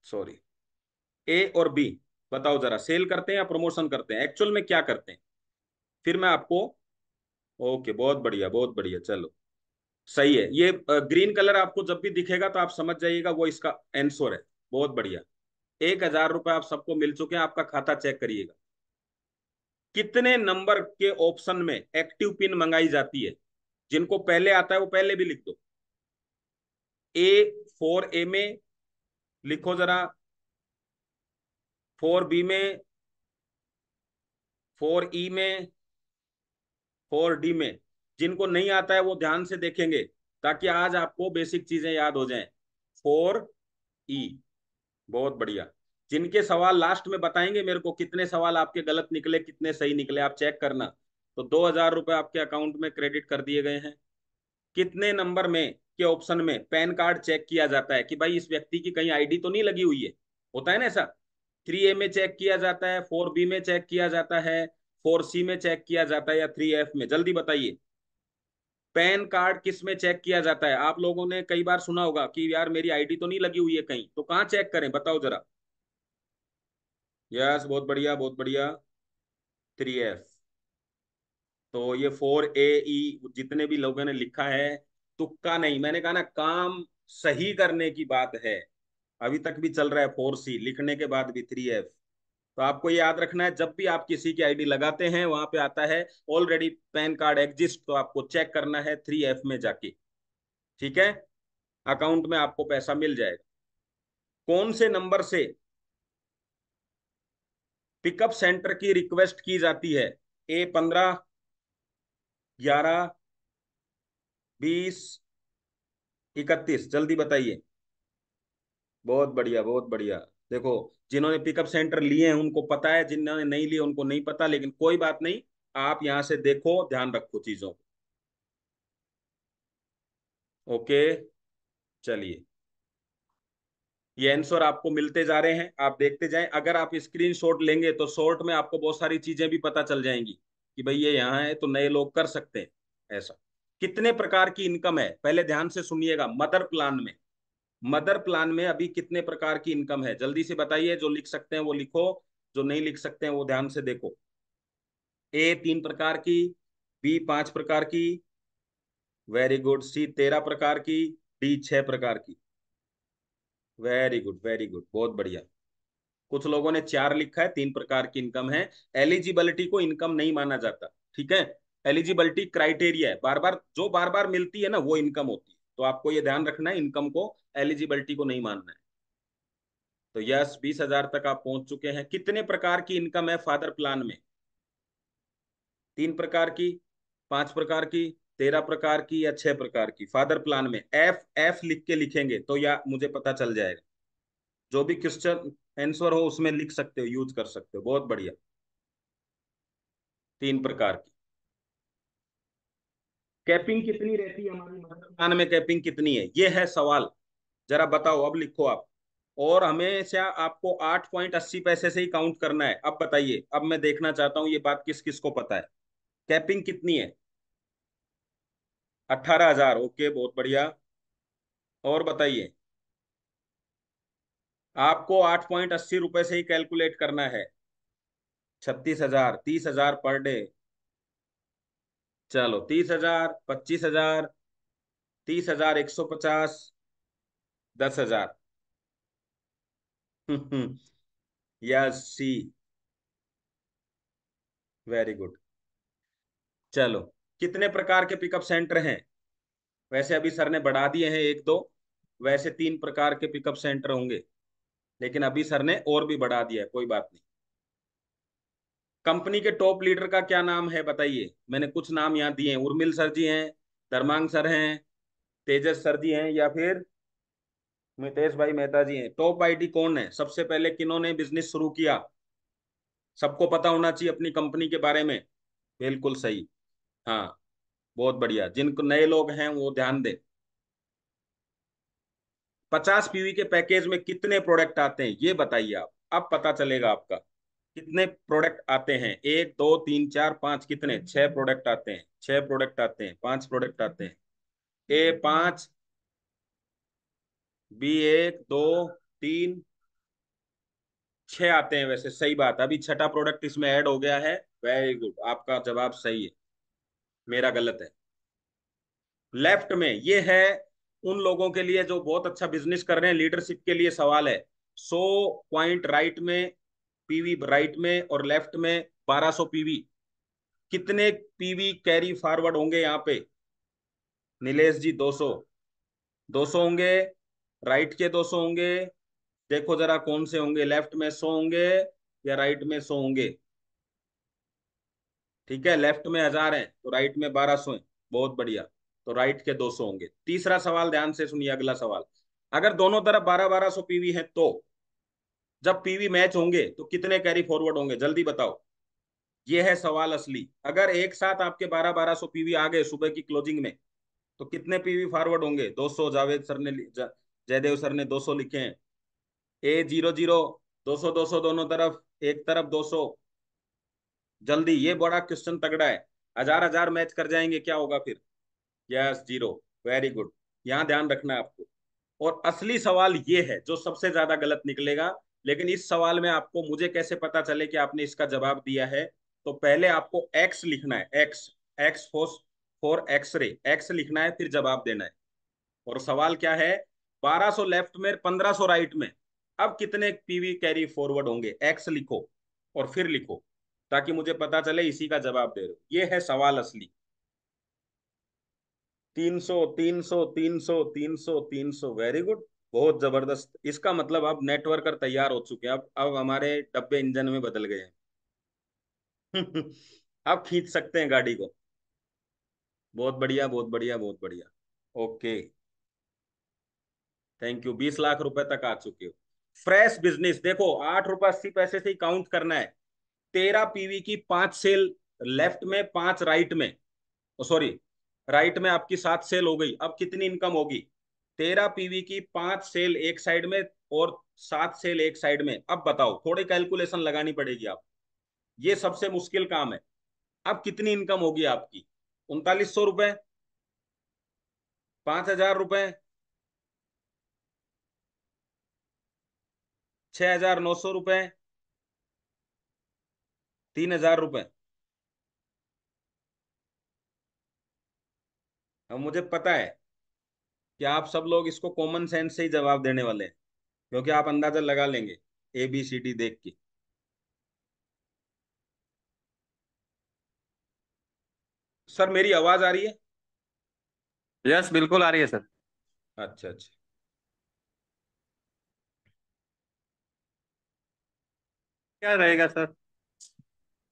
सॉरी, ए और बी, बताओ जरा, सेल करते हैं या प्रमोशन करते हैं, एक्चुअल में क्या करते हैं, फिर मैं आपको। ओके, बहुत बढ़िया बहुत बढ़िया, चलो सही है। ये ग्रीन कलर आपको जब भी दिखेगा तो आप समझ जाइएगा वो इसका आंसर है। बहुत बढ़िया। 1,000 रुपये आप सबको मिल चुके हैं, आपका खाता चेक करिएगा। कितने नंबर के ऑप्शन में एक्टिव पिन मंगाई जाती है? जिनको पहले आता है वो पहले भी लिख दो। ए, 4A में लिखो जरा, 4B में, 4E में, 4D में। जिनको नहीं आता है वो ध्यान से देखेंगे, ताकि आज आपको बेसिक चीजें याद हो जाएं। 4E। बहुत बढ़िया। जिनके सवाल लास्ट में बताएंगे मेरे को कितने सवाल आपके गलत निकले कितने सही निकले, आप चेक करना। तो 2,000 रुपये आपके अकाउंट में क्रेडिट कर दिए गए हैं। कितने नंबर में के ऑप्शन में पैन कार्ड चेक किया जाता है कि भाई इस व्यक्ति की कहीं आईडी तो नहीं लगी हुई है? होता है ना ऐसा। 3A में चेक किया जाता है, 4B में चेक किया जाता है, 4C में चेक किया जाता है, या 3F में? जल्दी बताइए। पैन कार्ड किस में चेक किया जाता है? आप लोगों ने कई बार सुना होगा कि यार मेरी आईडी तो नहीं लगी हुई है कहीं, तो कहाँ चेक करें, बताओ जरा। यस, बहुत बढ़िया बहुत बढ़िया। 3F। तो ये 4AE जितने भी लोगों ने लिखा है, तुक्का नहीं, मैंने कहा ना, काम सही करने की बात है। अभी तक भी चल रहा है 4C, लिखने के बाद भी 3F। तो आपको ये याद रखना है, जब भी आप किसी की आईडी लगाते हैं वहां पे आता है ऑलरेडी पैन कार्ड एग्जिस्ट, तो आपको चेक करना है 3F में जाके। ठीक है, अकाउंट में आपको पैसा मिल जाएगा। कौन से नंबर से पिकअप सेंटर की रिक्वेस्ट की जाती है? A 15, 11, 20, 31, जल्दी बताइए। बहुत बढ़िया बहुत बढ़िया। देखो, जिन्होंने पिकअप सेंटर लिए हैं उनको पता है, जिन्होंने नहीं लिए उनको नहीं पता, लेकिन कोई बात नहीं। आप यहां से देखो, ध्यान रखो चीजों को। ओके, चलिए, ये आंसर आपको मिलते जा रहे हैं, आप देखते जाएं। अगर आप स्क्रीन शॉट लेंगे तो शॉर्ट में आपको बहुत सारी चीजें भी पता चल जाएंगी कि भाई ये यहाँ है तो नए लोग कर सकते हैं ऐसा। कितने प्रकार की इनकम है, पहले ध्यान से सुनिएगा। मदर प्लान में, मदर प्लान में अभी कितने प्रकार की इनकम है, जल्दी से बताइए। जो लिख सकते हैं वो लिखो, जो नहीं लिख सकते हैं वो ध्यान से देखो। A 3 प्रकार की, B 5 प्रकार की, वेरी गुड, C 13 प्रकार की, D 6 प्रकार की। वेरी गुड वेरी गुड, बहुत बढ़िया। कुछ लोगों ने 4 लिखा है, 3 प्रकार की इनकम है। एलिजिबिलिटी को इनकम नहीं माना जाता, ठीक है। एलिजिबिलिटी क्राइटेरिया है, बार बार जो बार बार मिलती है ना वो इनकम होती है, तो आपको ये ध्यान रखना है, इनकम को, एलिजिबिलिटी को नहीं मानना है। तो यस, 20,000 तक आप पहुंच चुके हैं। कितने प्रकार की इनकम है फादर प्लान में? 3 प्रकार की, 5 प्रकार की, 13 प्रकार की, या 6 प्रकार की? फादर प्लान में एफ एफ लिख के लिखेंगे तो या मुझे पता चल जाएगा। जो भी क्वेश्चन आंसर हो उसमें लिख सकते हो, यूज कर सकते हो, बहुत बढ़िया। 3 प्रकार की। कैपिंग कितनी रहती है हमारी मदर प्लान में, कैपिंग कितनी है, ये है सवाल। जरा बताओ, अब लिखो आप। और हमेशा आपको 8.80 पैसे से ही काउंट करना है। अब बताइए, अब मैं देखना चाहता हूँ ये बात किस किस को पता है। कैपिंग कितनी है? 18,000, ओके, बहुत बढ़िया। और बताइए। आपको 8.80 रुपए से ही कैलकुलेट करना है। 36,000, 30,000 पर डे। चलो, 30,000, 25,000, 30,150, 10,000। यस, सी, वेरी गुड। चलो, कितने प्रकार के पिकअप सेंटर हैं? वैसे अभी सर ने बढ़ा दिए हैं एक दो, वैसे 3 प्रकार के पिकअप सेंटर होंगे, लेकिन अभी सर ने और भी बढ़ा दिया है, कोई बात नहीं। कंपनी के टॉप लीडर का क्या नाम है बताइए? मैंने कुछ नाम यहाँ दिए हैं, उर्मिल सर जी हैं, धर्मांग सर हैं, तेजस सर जी हैं, या फिर मितेश भाई मेहता जी हैं। टॉप आईडी कौन है, सबसे पहले किन्होंने बिजनेस शुरू किया? सबको पता होना चाहिए अपनी कंपनी के बारे में। बिल्कुल सही। हाँ, बहुत बढ़िया। जिनको नए लोग हैं वो ध्यान दें। 50 PV के पैकेज में कितने प्रोडक्ट आते हैं ये बताइए आप, अब पता चलेगा आपका। कितने प्रोडक्ट आते हैं? 1, 2, 3, 4, 5, कितने? 6 प्रोडक्ट आते हैं, 6 प्रोडक्ट आते हैं, 5 प्रोडक्ट आते हैं। A 5, B 1, 2, 3, छह आते हैं वैसे, सही बात। अभी छठा प्रोडक्ट इसमें ऐड हो गया है। वेरी गुड, आपका जवाब सही है, मेरा गलत है। लेफ्ट में ये है उन लोगों के लिए जो बहुत अच्छा बिजनेस कर रहे हैं, लीडरशिप के लिए सवाल है। 100 पॉइंट राइट में, पीवी राइट में और लेफ्ट में 1200 पीवी। कितने पीवी कैरी फॉरवर्ड होंगे यहाँ पे? नीलेश जी 200। 200 होंगे, राइट के 200 होंगे। देखो जरा कौन से होंगे, लेफ्ट में 100 होंगे या राइट में 100 होंगे? ठीक है, लेफ्ट में 1000 है तो राइट में 1200 है। बहुत बढ़िया। तो राइट के 200 होंगे। तीसरा सवाल ध्यान से सुनिए, अगला सवाल। अगर दोनों तरफ 1200 पीवी है तो जब पीवी मैच होंगे तो कितने कैरी फॉरवर्ड होंगे? जल्दी बताओ। ये है सवाल असली। अगर एक साथ आपके 1200 पीवी आ गए सुबह की क्लोजिंग में तो कितने पीवी फॉरवर्ड होंगे? 200। जावेद सर ने जयदेव सर ने 200 लिखे हैं। A00, 200 200 दोनों तरफ, एक तरफ 200। जल्दी, ये बड़ा क्वेश्चन तगड़ा है। हजार हजार मैच कर जाएंगे, क्या होगा फिर? Yes, zero. Very good. यहाँ ध्यान रखना है आपको। और असली सवाल ये है जो सबसे ज्यादा गलत निकलेगा। लेकिन इस सवाल में आपको, मुझे कैसे पता चले कि आपने इसका जवाब दिया है? तो पहले आपको एक्स लिखना है, X. X for X-ray, X लिखना है, फिर जवाब देना है। और सवाल क्या है? 1200 लेफ्ट में, 1500 राइट में। अब कितने पीवी कैरी फॉरवर्ड होंगे? एक्स लिखो और फिर लिखो, ताकि मुझे पता चले इसी का जवाब दे रहे हो। ये है सवाल असली। 300 300 300 300 300, वेरी गुड। बहुत जबरदस्त। इसका मतलब अब नेटवर्कर तैयार हो चुके हैं। अब हमारे डब्बे इंजन में बदल गए हैं। अब खींच सकते हैं गाड़ी को। बहुत बढ़िया, बहुत बढ़िया, बहुत बढ़िया। Okay, thank you. 20 लाख रुपए तक आ चुके हो। फ्रेश बिजनेस देखो, 8 रुपये 80 पैसे से ही काउंट करना है। 13 पीवी की 5 सेल लेफ्ट में, 5 राइट में। सॉरी, राइट में आपकी 7 सेल हो गई। अब कितनी इनकम होगी? 13 पीवी की 5 सेल एक साइड में और 7 सेल एक साइड में। अब बताओ, थोड़ी कैलकुलेशन लगानी पड़ेगी आप। ये सबसे मुश्किल काम है। अब कितनी इनकम होगी आपकी? 3900 रुपए, 5000 रुपए, 6900 रुपए, 3000 रुपए। अब मुझे पता है कि आप सब लोग इसको कॉमन सेंस से ही जवाब देने वाले हैं, क्योंकि आप अंदाजा लगा लेंगे ABCD देख के। सर मेरी आवाज आ रही है? यस, बिल्कुल आ रही है सर। अच्छा अच्छा। क्या रहेगा सर?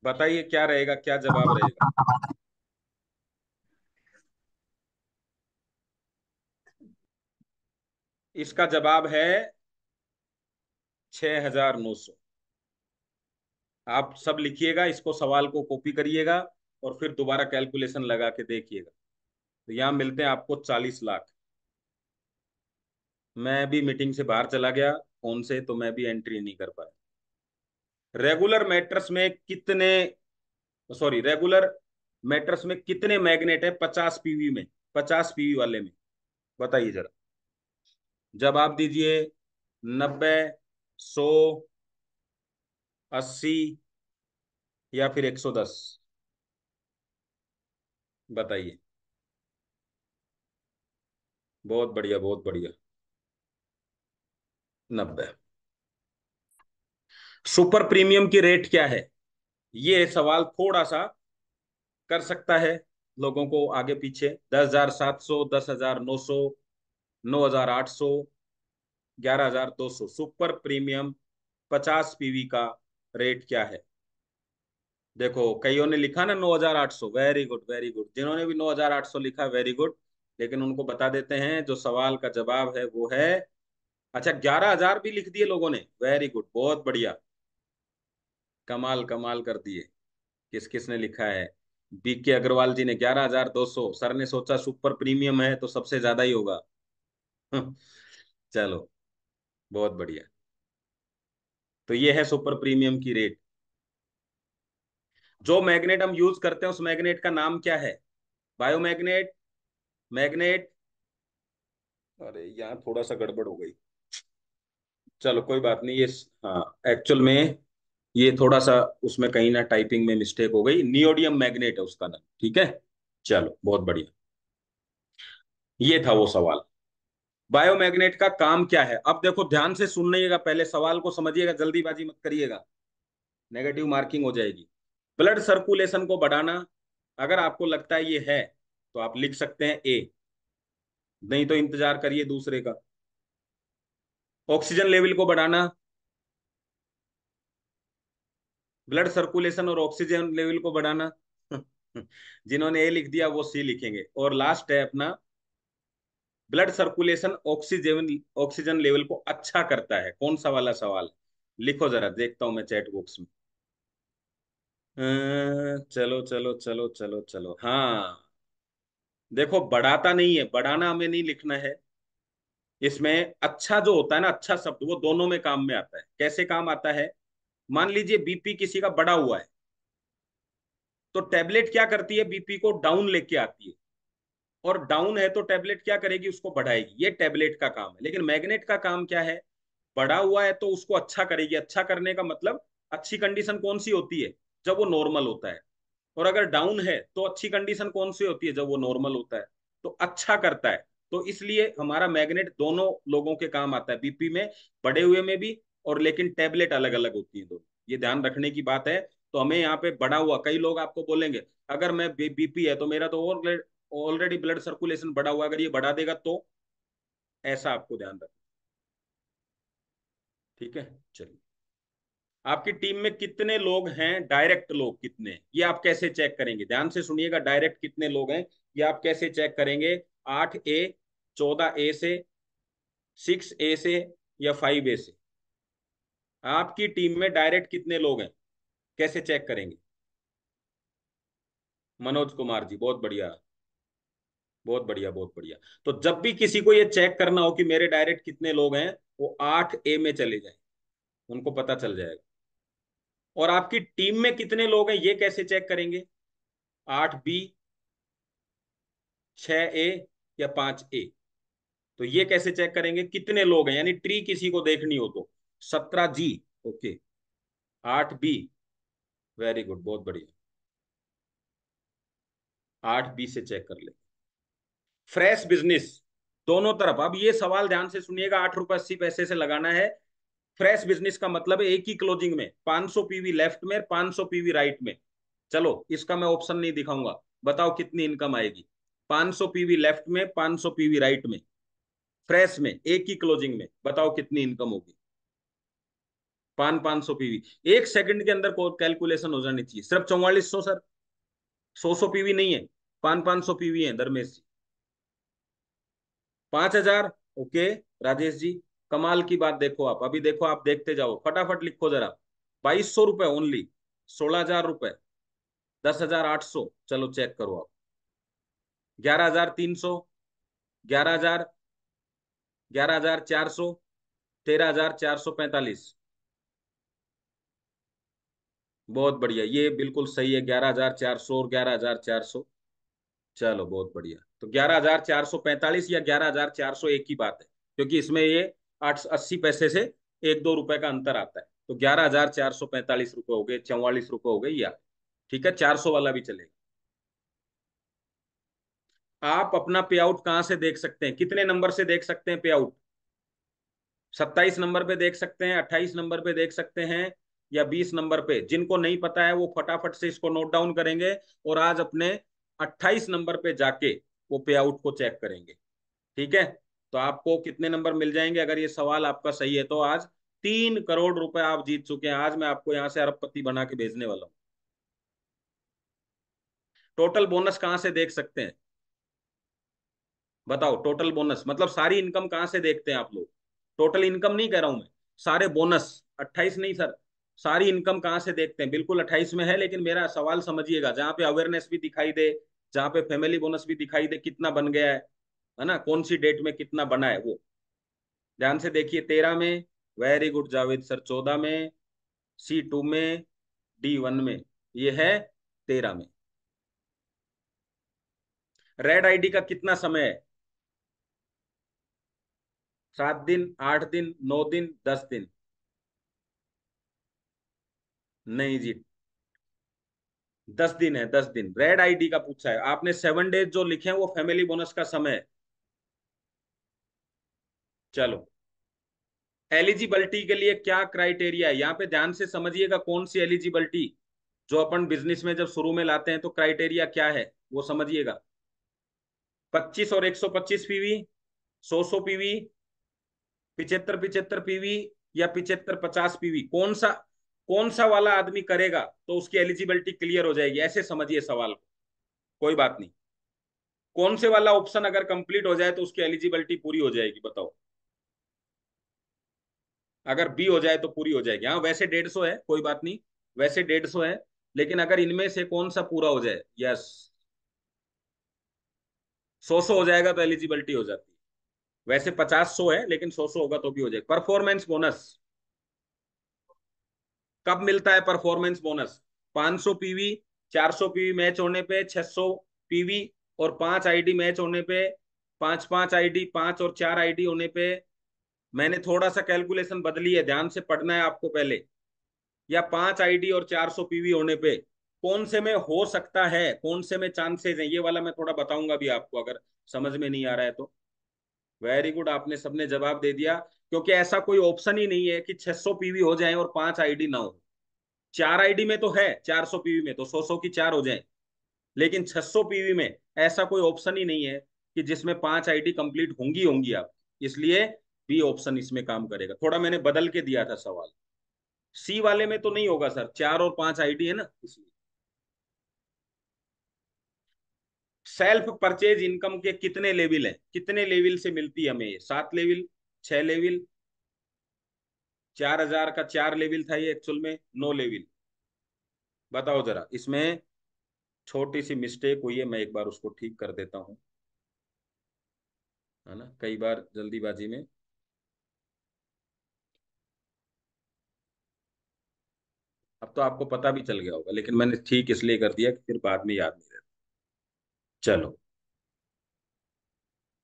बताइए क्या रहेगा, क्या जवाब रहेगा? इसका जवाब है 6900। आप सब लिखिएगा, इसको सवाल को कॉपी करिएगा और फिर दोबारा कैलकुलेशन लगा के देखिएगा। तो यहाँ मिलते हैं आपको 40 लाख। मैं भी मीटिंग से बाहर चला गया फोन से, तो मैं भी एंट्री नहीं कर पाया। रेगुलर मैट्रेस में कितने, सॉरी, रेगुलर मैट्रेस में कितने मैग्नेट है 50 पीवी में? 50 पीवी वाले में बताइए जरा। जवाब दीजिए। 90, 100, 80 या फिर 110? बताइए। बहुत बढ़िया, बहुत बढ़िया। 90। सुपर प्रीमियम की रेट क्या है? ये सवाल थोड़ा सा कर सकता है लोगों को आगे पीछे। 10,700, 10,900, 9,800, 11,200। सुपर प्रीमियम 50 पीवी का रेट क्या है? देखो कईयों ने लिखा ना 9,800। Very good, very good. जिन्होंने भी 9,800 लिखा, वेरी गुड। लेकिन उनको बता देते हैं जो सवाल का जवाब है वो है, अच्छा, 11,000 भी लिख दिए लोगों ने। वेरी गुड, बहुत बढ़िया। कमाल कमाल कर दिए। किस किस ने लिखा है? BK अग्रवाल जी ने 11,200। सर ने सोचा सुपर प्रीमियम है तो सबसे ज्यादा ही होगा। चलो, बहुत बढ़िया। तो ये है सुपर प्रीमियम की रेट। जो मैग्नेट हम यूज करते हैं उस मैग्नेट का नाम क्या है? बायोमैग्नेट, मैग्नेट। अरे यहाँ थोड़ा सा गड़बड़ हो गई। चलो कोई बात नहीं, ये हाँ एक्चुअल में ये थोड़ा सा उसमें कहीं ना टाइपिंग में मिस्टेक हो गई, नियोडियम मैग्नेट है उसका नाम, ठीक है। चलो बहुत बढ़िया, ये था वो सवाल। बायोमैग्नेट का काम क्या है, अब देखो ध्यान से सुनिएगा, पहले सवाल को समझिएगा, जल्दीबाजी मत करिएगा, नेगेटिव मार्किंग हो जाएगी। ब्लड सर्कुलेशन को बढ़ाना, अगर आपको लगता है ये है तो आप लिख सकते हैं ए, नहीं तो इंतजार करिए दूसरे का। ऑक्सीजन लेवल को बढ़ाना, ब्लड सर्कुलेशन और ऑक्सीजन लेवल को बढ़ाना जिन्होंने ए लिख दिया वो सी लिखेंगे। और लास्ट है अपना, blood circulation oxygen oxygen level को अच्छा करता है, कौन सा वाला सवाल, लिखो जरा देखता हूं मैं चैट बॉक्स में। चलो चलो चलो चलो चलो, हाँ देखो बढ़ाता नहीं है, बढ़ाना हमें नहीं लिखना है। इसमें अच्छा जो होता है ना, अच्छा शब्द, वो दोनों में काम में आता है। कैसे काम आता है, मान लीजिए बीपी किसी का बढ़ा हुआ है, तो टेबलेट क्या करती है, बीपी को डाउन लेके आती है। और डाउन है तो टेबलेट क्या करेगी, उसको बढ़ाएगी, ये टेबलेट का काम है। लेकिन मैग्नेट का काम क्या है, बढ़ा हुआ है तो उसको अच्छा करेगी। अच्छा करने का मतलब, अच्छी कंडीशन कौन सी होती है, जब वो नॉर्मल होता है। और अगर डाउन है तो अच्छी कंडीशन कौन सी होती है, जब वो नॉर्मल होता है। तो अच्छा करता है। तो इसलिए हमारा मैग्नेट दोनों लोगों के काम आता है, बीपी में बढ़े हुए में भी, और लेकिन टेबलेट अलग अलग होती है दोनों, ये ध्यान रखने की बात है। तो हमें यहाँ पे बढ़ा हुआ, कई लोग आपको बोलेंगे अगर मैं बीपी है तो मेरा तो ऑलरेडी ब्लड सर्कुलेशन बढ़ा हुआ, अगर ये बढ़ा देगा तो, ऐसा आपको ध्यान रखना, ठीक है। चलिए, आपकी टीम में कितने लोग हैं, डायरेक्ट लोग कितने, ये आप कैसे चेक करेंगे, ध्यान से सुनिएगा, डायरेक्ट कितने लोग हैं ये आप कैसे चेक करेंगे। 8 ए, 14 ए से, 6 ए से, या 5 ए से, आपकी टीम में डायरेक्ट कितने लोग हैं, कैसे चेक करेंगे। मनोज कुमार जी, बहुत बढ़िया, बहुत बढ़िया, बहुत बढ़िया। तो जब भी किसी को ये चेक करना हो कि मेरे डायरेक्ट कितने लोग हैं, वो 8 ए में चले जाए, उनको पता चल जाएगा। और आपकी टीम में कितने लोग हैं ये कैसे चेक करेंगे, 8 बी, 6 ए, या 5 ए। तो ये कैसे चेक करेंगे कितने लोग हैं, यानी ट्री किसी को देखनी हो तो, 17 जी, ओके, 8 बी, वेरी गुड, बहुत बढ़िया, 8 बी से चेक कर ले। फ्रेश बिजनेस, दोनों तरफ, अब ये सवाल ध्यान से सुनिएगा, 8 रुपए 80 पैसे से लगाना है। फ्रेश बिजनेस का मतलब है एक ही क्लोजिंग में 500 पीवी लेफ्ट में, 500 पीवी राइट में। चलो इसका मैं ऑप्शन नहीं दिखाऊंगा, बताओ कितनी इनकम आएगी, 500 पीवी लेफ्ट में, 500 पीवी राइट में, फ्रेश में, एक ही क्लोजिंग में, बताओ कितनी इनकम होगी। 500 पीवी, 1 सेकंड के अंदर कैलकुलेशन हो जानी चाहिए, सिर्फ 4400 सर, 100 पीवी नहीं है, 500 पीवी है धर्मेश। 5,000, ओके राजेश जी, कमाल की बात, देखो आप अभी, देखो आप देखते जाओ, फटाफट लिखो जरा। 2200 रुपए ओनली, 16,000 रुपए, 10,800, चलो चेक करो आप। 11,300, 11,000, 11,400, 13,445, बहुत बढ़िया, ये बिल्कुल सही है, 11,400 और 11,400। चलो बहुत बढ़िया, तो 11,445 या 11,400 एक ही बात है, क्योंकि इसमें ये 8 80 पैसे से 1 2 रुपए का अंतर आता है। तो 11,445 रुपये हो गए, 44 रुपये हो गए, या ठीक है, 400 वाला भी चलेगा। आप अपना पे आउट कहां से देख सकते हैं, कितने नंबर से देख सकते हैं पे आउट, 27 नंबर पे देख सकते हैं, 28 नंबर पे देख सकते हैं, या 20 नंबर पे। जिनको नहीं पता है वो फटाफट से इसको नोट डाउन करेंगे, और आज अपने 28 नंबर पे जाके वो पे आउट को चेक करेंगे, ठीक है। तो आपको कितने नंबर मिल जाएंगे, अगर ये सवाल आपका सही है तो आज 3 करोड़ रुपए आप जीत चुके हैं, आज मैं आपको यहाँ से अरबपति बना के भेजने वाला हूँ। टोटल बोनस कहाँ से देख सकते हैं, बताओ, टोटल बोनस मतलब सारी इनकम कहाँ से देखते हैं आप लोग, टोटल इनकम नहीं कह रहा हूं मैं, सारे बोनस, 28 नहीं सर, सारी इनकम कहाँ से देखते हैं, बिल्कुल 28 में है, लेकिन मेरा सवाल समझिएगा, जहां पे अवेयरनेस भी दिखाई दे, जहां पे फैमिली बोनस भी दिखाई दे, कितना बन गया है ना, कौन सी डेट में कितना बना है वो, ध्यान से देखिए। 13 में, वेरी गुड जावेद सर, 14 में, C2 में, D1 में, ये है 13 में। रेड आईडी का कितना समय है, 7 दिन, 8 दिन, 9 दिन, 10 दिन? नहीं जी, 10 दिन है, 10 दिन। रेड आईडी का पूछा है आपने। 7 डेज जो लिखे हैं वो फैमिली बोनस का समय है। चलो, एलिजिबिलिटी के लिए क्या क्राइटेरिया है यहाँ पे ध्यान से समझिएगा। कौन सी एलिजिबिलिटी जो अपन बिजनेस में जब शुरू में लाते हैं तो क्राइटेरिया क्या है वो समझिएगा। 25 और 125 पीवी, 100 पीवी, 75 75 पीवी, या 75 50 पीवी? कौन सा वाला आदमी करेगा तो उसकी एलिजिबिलिटी क्लियर हो जाएगी, ऐसे समझिए सवाल को। कोई बात नहीं, कौन से वाला ऑप्शन अगर कंप्लीट हो जाए तो उसकी एलिजिबिलिटी पूरी हो जाएगी, बताओ। अगर बी हो जाए तो पूरी हो जाएगी। हाँ वैसे 150 है, कोई बात नहीं, वैसे 150 है, लेकिन अगर इनमें से कौन सा पूरा हो जाए, यस, 100 हो जाएगा तो एलिजिबिलिटी हो जाती है। वैसे 50 100 है, लेकिन 100 होगा तो भी हो जाएगा। परफॉर्मेंस बोनस कब मिलता है? Performance bonus 500 PV, 400 PV match होने पे, 600 पीवी और 5 आईडी मैच होने पे, 5 5 आईडी, 5 और 4 आईडी होने पे। मैंने थोड़ा सा कैलकुलेशन बदली है, ध्यान से पढ़ना है आपको पहले। या 5 आईडी और 400 पीवी होने पे कौन से में हो सकता है, कौन से में चांसेस है, ये वाला मैं थोड़ा बताऊंगा भी आपको, अगर समझ में नहीं आ रहा है तो। वेरी गुड, आपने सबने जवाब दे दिया। क्योंकि ऐसा कोई ऑप्शन ही नहीं है कि 600 पीवी हो जाए और 5 आईडी ना हो। 4 आईडी में तो है, 400 पीवी में तो 100 की 4 हो जाए, लेकिन 600 पीवी में ऐसा कोई ऑप्शन ही नहीं है कि जिसमें 5 आईडी कंप्लीट होंगी होंगी आप। इसलिए बी ऑप्शन इसमें काम करेगा। थोड़ा मैंने बदल के दिया था सवाल। सी वाले में तो नहीं होगा सर, 4 और 5 आईडी है ना, इसलिए। सेल्फ परचेज इनकम के कितने लेवल हैं? कितने लेवल से मिलती है हमें ये? 7 लेवल, 6 लेवल, 4,000 का 4 लेवल था ये एक्चुअल में, 9 लेवल? बताओ जरा। इसमें छोटी सी मिस्टेक हुई है, मैं एक बार उसको ठीक कर देता हूँ, है ना, कई बार जल्दीबाजी में। अब तो आपको पता भी चल गया होगा, लेकिन मैंने ठीक इसलिए कर दिया कि फिर बाद में याद नहीं रहता। चलो,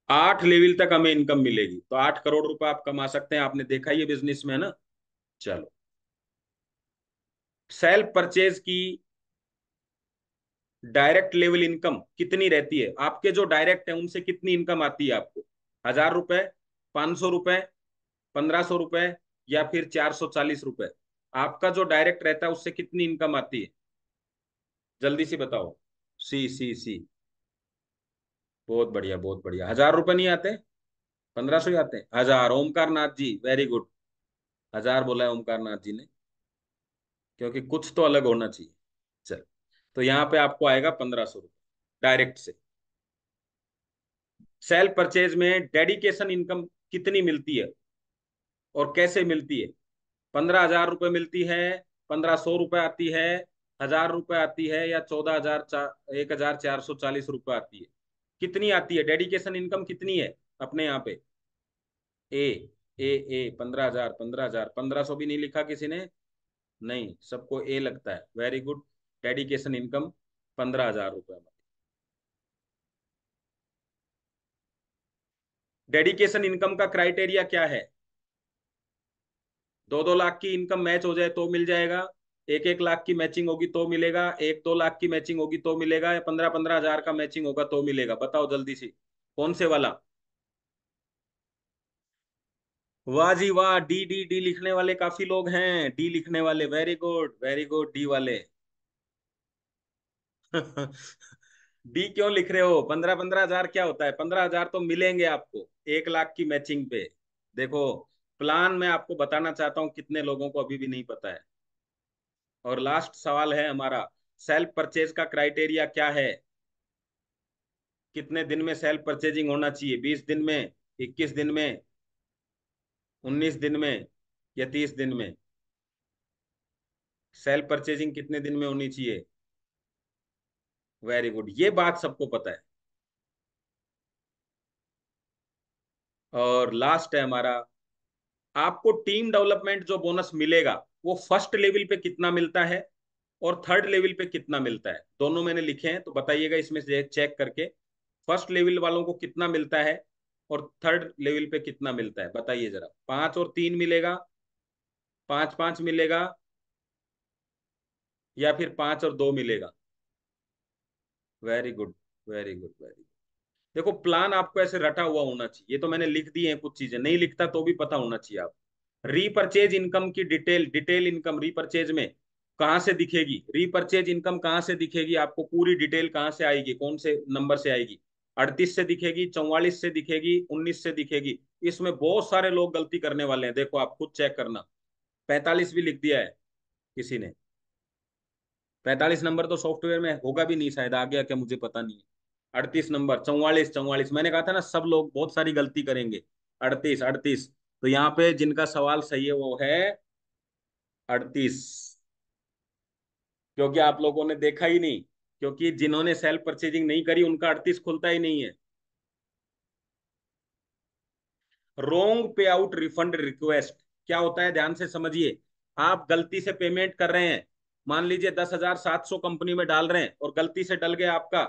8 लेवल तक हमें इनकम मिलेगी तो 8 करोड़ रुपए आप कमा सकते हैं। आपने देखा ये बिजनेस में, है ना। चलो, सेल्फ परचेज की डायरेक्ट लेवल इनकम कितनी रहती है? आपके जो डायरेक्ट है उनसे कितनी इनकम आती है आपको? 1,000 रुपए, 500 रुपए, 1,500 रुपए, या फिर 440 रुपए? आपका जो डायरेक्ट रहता है उससे कितनी इनकम आती है? जल्दी से बताओ। सी सी सी, बहुत बढ़िया, बहुत बढ़िया। 1,000 रुपए नहीं आते? 1,500 ही आते हैं। 1,000, ओमकार नाथ जी, वेरी गुड। 1,000 बोला है ओमकार नाथ जी ने, क्योंकि कुछ तो अलग होना चाहिए। चल, तो यहाँ पे आपको आएगा 1,500 रुपये डायरेक्ट से। सेल्फ परचेज में डेडिकेशन इनकम कितनी मिलती है और कैसे मिलती है? 15,000 रुपये मिलती है, 1,500 रुपये आती है, 1,000 रुपये आती है, या 1,440 रुपये आती है? कितनी आती है डेडिकेशन इनकम, कितनी है अपने यहाँ पे? ए ए 15,000, 15,000, 1,500 भी नहीं लिखा किसी ने? नहीं, सबको ए लगता है। वेरी गुड, डेडिकेशन इनकम 15,000 रुपये। डेडिकेशन इनकम का क्राइटेरिया क्या है? 2-2 लाख की इनकम मैच हो जाए तो मिल जाएगा, 1-1 लाख की मैचिंग होगी तो मिलेगा, 1-2 लाख की मैचिंग होगी तो मिलेगा, या 15-15 हजार का मैचिंग होगा तो मिलेगा? बताओ जल्दी से, कौन से वाला? वाह जी वाह, डी डी डी लिखने वाले काफी लोग हैं। डी लिखने वाले, very good, very good, D वाले। डी क्यों लिख रहे हो? 15-15 हजार क्या होता है? 15,000 तो मिलेंगे आपको 1 लाख की मैचिंग पे। देखो, प्लान मैं आपको बताना चाहता हूँ, कितने लोगों को अभी भी नहीं पता है। और लास्ट सवाल है हमारा, सेल्फ परचेज का क्राइटेरिया क्या है? कितने दिन में सेल्फ परचेजिंग होना चाहिए? 20 दिन में, 21 दिन में, 19 दिन में, या 30 दिन में? सेल्फ परचेजिंग कितने दिन में होनी चाहिए? वेरी गुड, ये बात सबको पता है। और लास्ट है हमारा, आपको टीम डेवलपमेंट जो बोनस मिलेगा वो फर्स्ट लेवल पे कितना मिलता है और थर्ड लेवल पे कितना मिलता है? दोनों मैंने लिखे हैं, तो बताइएगा इसमें से चेक करके। फर्स्ट लेवल वालों को कितना मिलता है और थर्ड लेवल पे कितना मिलता है बताइए जरा। 5 और 3 मिलेगा, 5 5 मिलेगा, या फिर 5 और 2 मिलेगा। Very good, very good, very good. देखो प्लान आपको ऐसे रटा हुआ होना चाहिए। ये तो मैंने लिख दी है कुछ चीजें, नहीं लिखता तो भी पता होना चाहिए आप। रीपर्चेज इनकम की डिटेल, डिटेल इनकम रीपर्चेज में कहां से दिखेगी, रीपर्चेज इनकम कहां से दिखेगी आपको, पूरी डिटेल कहां से आएगी, कौन से नंबर से आएगी। 38 से दिखेगी, 44 से दिखेगी, 19 से दिखेगी। इसमें बहुत सारे लोग गलती करने वाले हैं, देखो आप खुद चेक करना। 45 भी लिख दिया है किसी ने। 45 नंबर तो सॉफ्टवेयर में होगा भी नहीं शायद, आ गया क्या मुझे पता नहीं है। 38 नंबर, 44, 44, मैंने कहा था ना सब लोग बहुत सारी गलती करेंगे। 38, 38। तो यहाँ पे जिनका सवाल सही है वो है 38। क्योंकि आप लोगों ने देखा ही नहीं, क्योंकि जिन्होंने सेल्फ परचेजिंग नहीं करी उनका 38 खुलता ही नहीं है। रोंग पे आउट रिफंड रिक्वेस्ट क्या होता है, ध्यान से समझिए। आप गलती से पेमेंट कर रहे हैं, मान लीजिए 10,700 कंपनी में डाल रहे हैं और गलती से डल गया आपका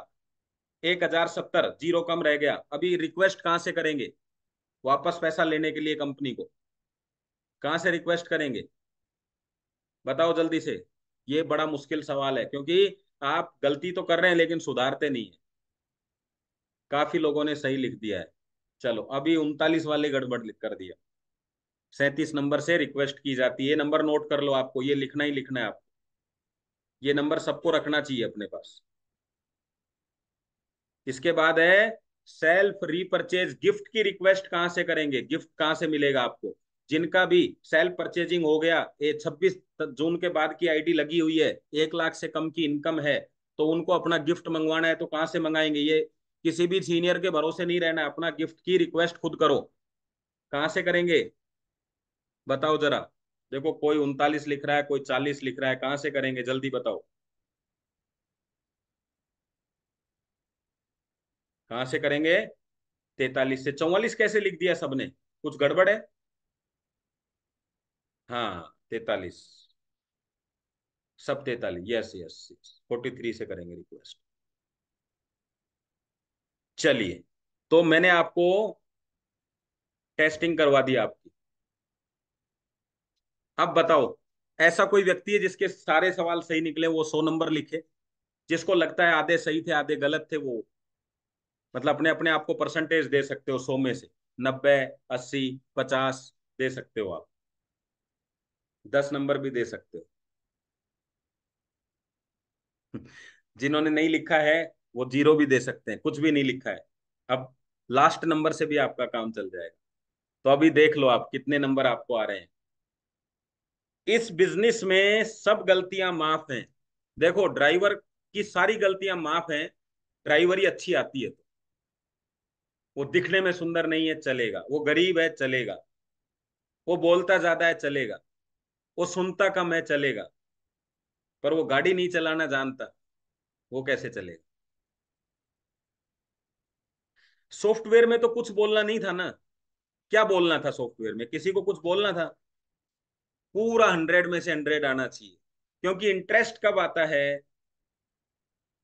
1,070, जीरो कम रह गया। अभी रिक्वेस्ट कहां से करेंगे वापस पैसा लेने के लिए कंपनी को, कहां से रिक्वेस्ट करेंगे बताओ जल्दी से। ये बड़ा मुश्किल सवाल है, क्योंकि आप गलती तो कर रहे हैं लेकिन सुधारते नहीं है। काफी लोगों ने सही लिख दिया है। चलो अभी 39 वाले गड़बड़ लिख कर दिया। 37 नंबर से रिक्वेस्ट की जाती है, नंबर नोट कर लो, आपको ये लिखना ही लिखना है आपको। ये नंबर सबको रखना चाहिए अपने पास। इसके बाद है सेल्फ रीपरचेज गिफ्ट की रिक्वेस्ट कहां से करेंगे, गिफ्ट कहां से मिलेगा आपको। जिनका भी सेल्फ परचेजिंग हो गया, ये 26 जून के बाद की आईडी लगी हुई है, 1 लाख से कम की इनकम है, तो उनको अपना गिफ्ट मंगवाना है तो कहां से मंगाएंगे। ये किसी भी सीनियर के भरोसे नहीं रहना है, अपना गिफ्ट की रिक्वेस्ट खुद करो। कहां से करेंगे बताओ जरा। देखो कोई 39 लिख रहा है, कोई 40 लिख रहा है, कहां से करेंगे जल्दी बताओ। कहां से करेंगे। 43 से 44 कैसे लिख दिया सबने, कुछ गड़बड़ है। हाँ 43, सब 43, यस यस। 43 से करेंगे रिक्वेस्ट। चलिए, तो मैंने आपको टेस्टिंग करवा दी आपकी। अब बताओ, ऐसा कोई व्यक्ति है जिसके सारे सवाल सही निकले वो 100 नंबर लिखे, जिसको लगता है आधे सही थे आधे गलत थे वो, मतलब अपने अपने आप को परसेंटेज दे सकते हो 100 में से, 90, 80, 50 दे सकते हो आप। 10 नंबर भी दे सकते हो। जिन्होंने नहीं लिखा है वो जीरो भी दे सकते हैं, कुछ भी नहीं लिखा है। अब लास्ट नंबर से भी आपका काम चल जाएगा। तो अभी देख लो आप कितने नंबर आपको आ रहे हैं। इस बिजनेस में सब गलतियां माफ हैं। देखो ड्राइवर की सारी गलतियां माफ हैं, ड्राइवरी अच्छी आती है तो। वो दिखने में सुंदर नहीं है चलेगा, वो गरीब है चलेगा, वो बोलता ज्यादा है चलेगा, वो सुनता कम है चलेगा, पर वो गाड़ी नहीं चलाना जानता, वो कैसे चलेगा। सॉफ्टवेयर में तो कुछ बोलना नहीं था ना। क्या बोलना था सॉफ्टवेयर में, किसी को कुछ बोलना था। पूरा 100 में से 100 आना चाहिए। क्योंकि इंटरेस्ट कब आता है,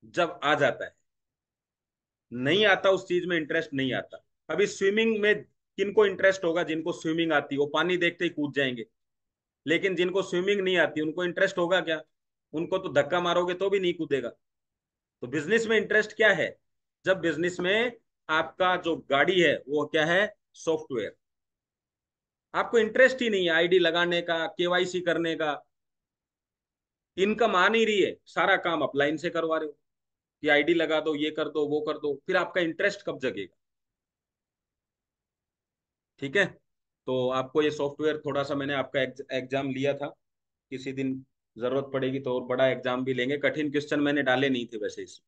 जब आ जाता है। नहीं आता उस चीज में इंटरेस्ट नहीं आता। अभी स्विमिंग में किनको इंटरेस्ट होगा, जिनको स्विमिंग आती है वो पानी देखते ही कूद जाएंगे। लेकिन जिनको स्विमिंग नहीं आती उनको इंटरेस्ट होगा क्या, उनको तो धक्का मारोगे तो भी नहीं कूदेगा। तो बिजनेस में इंटरेस्ट क्या है, जब बिजनेस में आपका जो गाड़ी है वो क्या है, सॉफ्टवेयर। आपको इंटरेस्ट ही नहीं है आईडी लगाने का, केवाईसी करने का, इनकम आ नहीं रही है, सारा काम अपलाइन से करवा रहे हो कि आईडी लगा दो, ये कर दो, वो कर दो, फिर आपका इंटरेस्ट कब जगेगा। ठीक है। तो आपको ये सॉफ्टवेयर थोड़ा सा, मैंने आपका एग्जाम लिया था, किसी दिन जरूरत पड़ेगी तो और बड़ा एग्जाम भी लेंगे। कठिन क्वेश्चन मैंने डाले नहीं थे वैसे इसमें,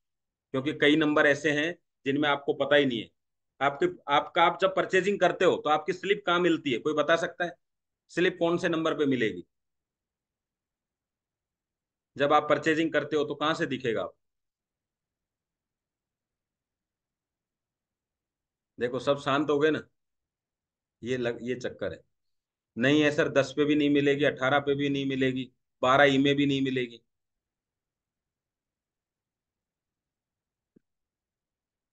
क्योंकि कई नंबर ऐसे हैं जिनमें आपको पता ही नहीं है। आपके आपका आप जब परचेजिंग करते हो तो आपकी स्लिप कहाँ मिलती है, कोई बता सकता है। स्लिप कौन से नंबर पे मिलेगी, जब आप परचेजिंग करते हो तो कहाँ से दिखेगा आप। देखो सब शांत हो गए ना, ये चक्कर है। नहीं है सर, 10 पे भी नहीं मिलेगी, 18 पे भी नहीं मिलेगी, 12 ई में भी नहीं मिलेगी।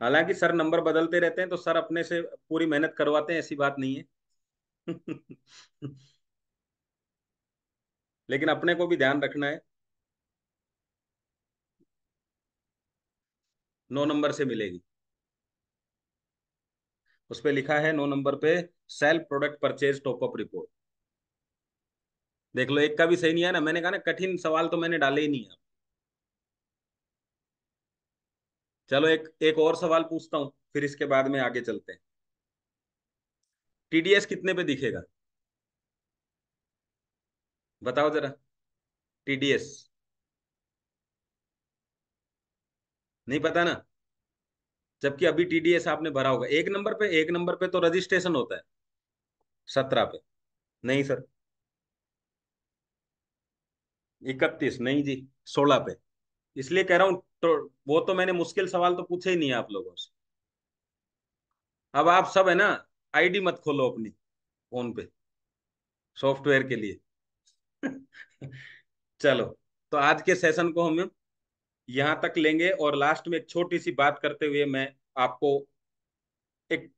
हालांकि सर नंबर बदलते रहते हैं, तो सर अपने से पूरी मेहनत करवाते हैं, ऐसी बात नहीं है। लेकिन अपने को भी ध्यान रखना है। 9 नंबर से मिलेगी। उस पे लिखा है 9 नंबर पे, self product purchase top up report. देख लो, एक का भी सही नहीं है ना। मैंने कहा ना, कठिन सवाल तो मैंने डाले ही नहीं है। चलो एक एक और सवाल पूछता हूँ, फिर इसके बाद में आगे चलते हैं। टीडीएस कितने पे दिखेगा? बताओ जरा। टीडीएस नहीं पता ना? जबकि अभी टीडीएस आपने भरा होगा। एक नंबर पे तो रजिस्ट्रेशन होता है, 17 पे। नहीं सर। 31 नहीं जी, 16 पे। इसलिए कह रहा हूँ तो। वो तो मैंने मुश्किल सवाल तो पूछे ही नहीं है आप लोगों से। अब आप सब है ना, आईडी मत खोलो अपनी फोन पे सॉफ्टवेयर के लिए। चलो, तो आज के सेशन को हम यहाँ तक लेंगे, और लास्ट में एक छोटी सी बात करते हुए मैं आपको एक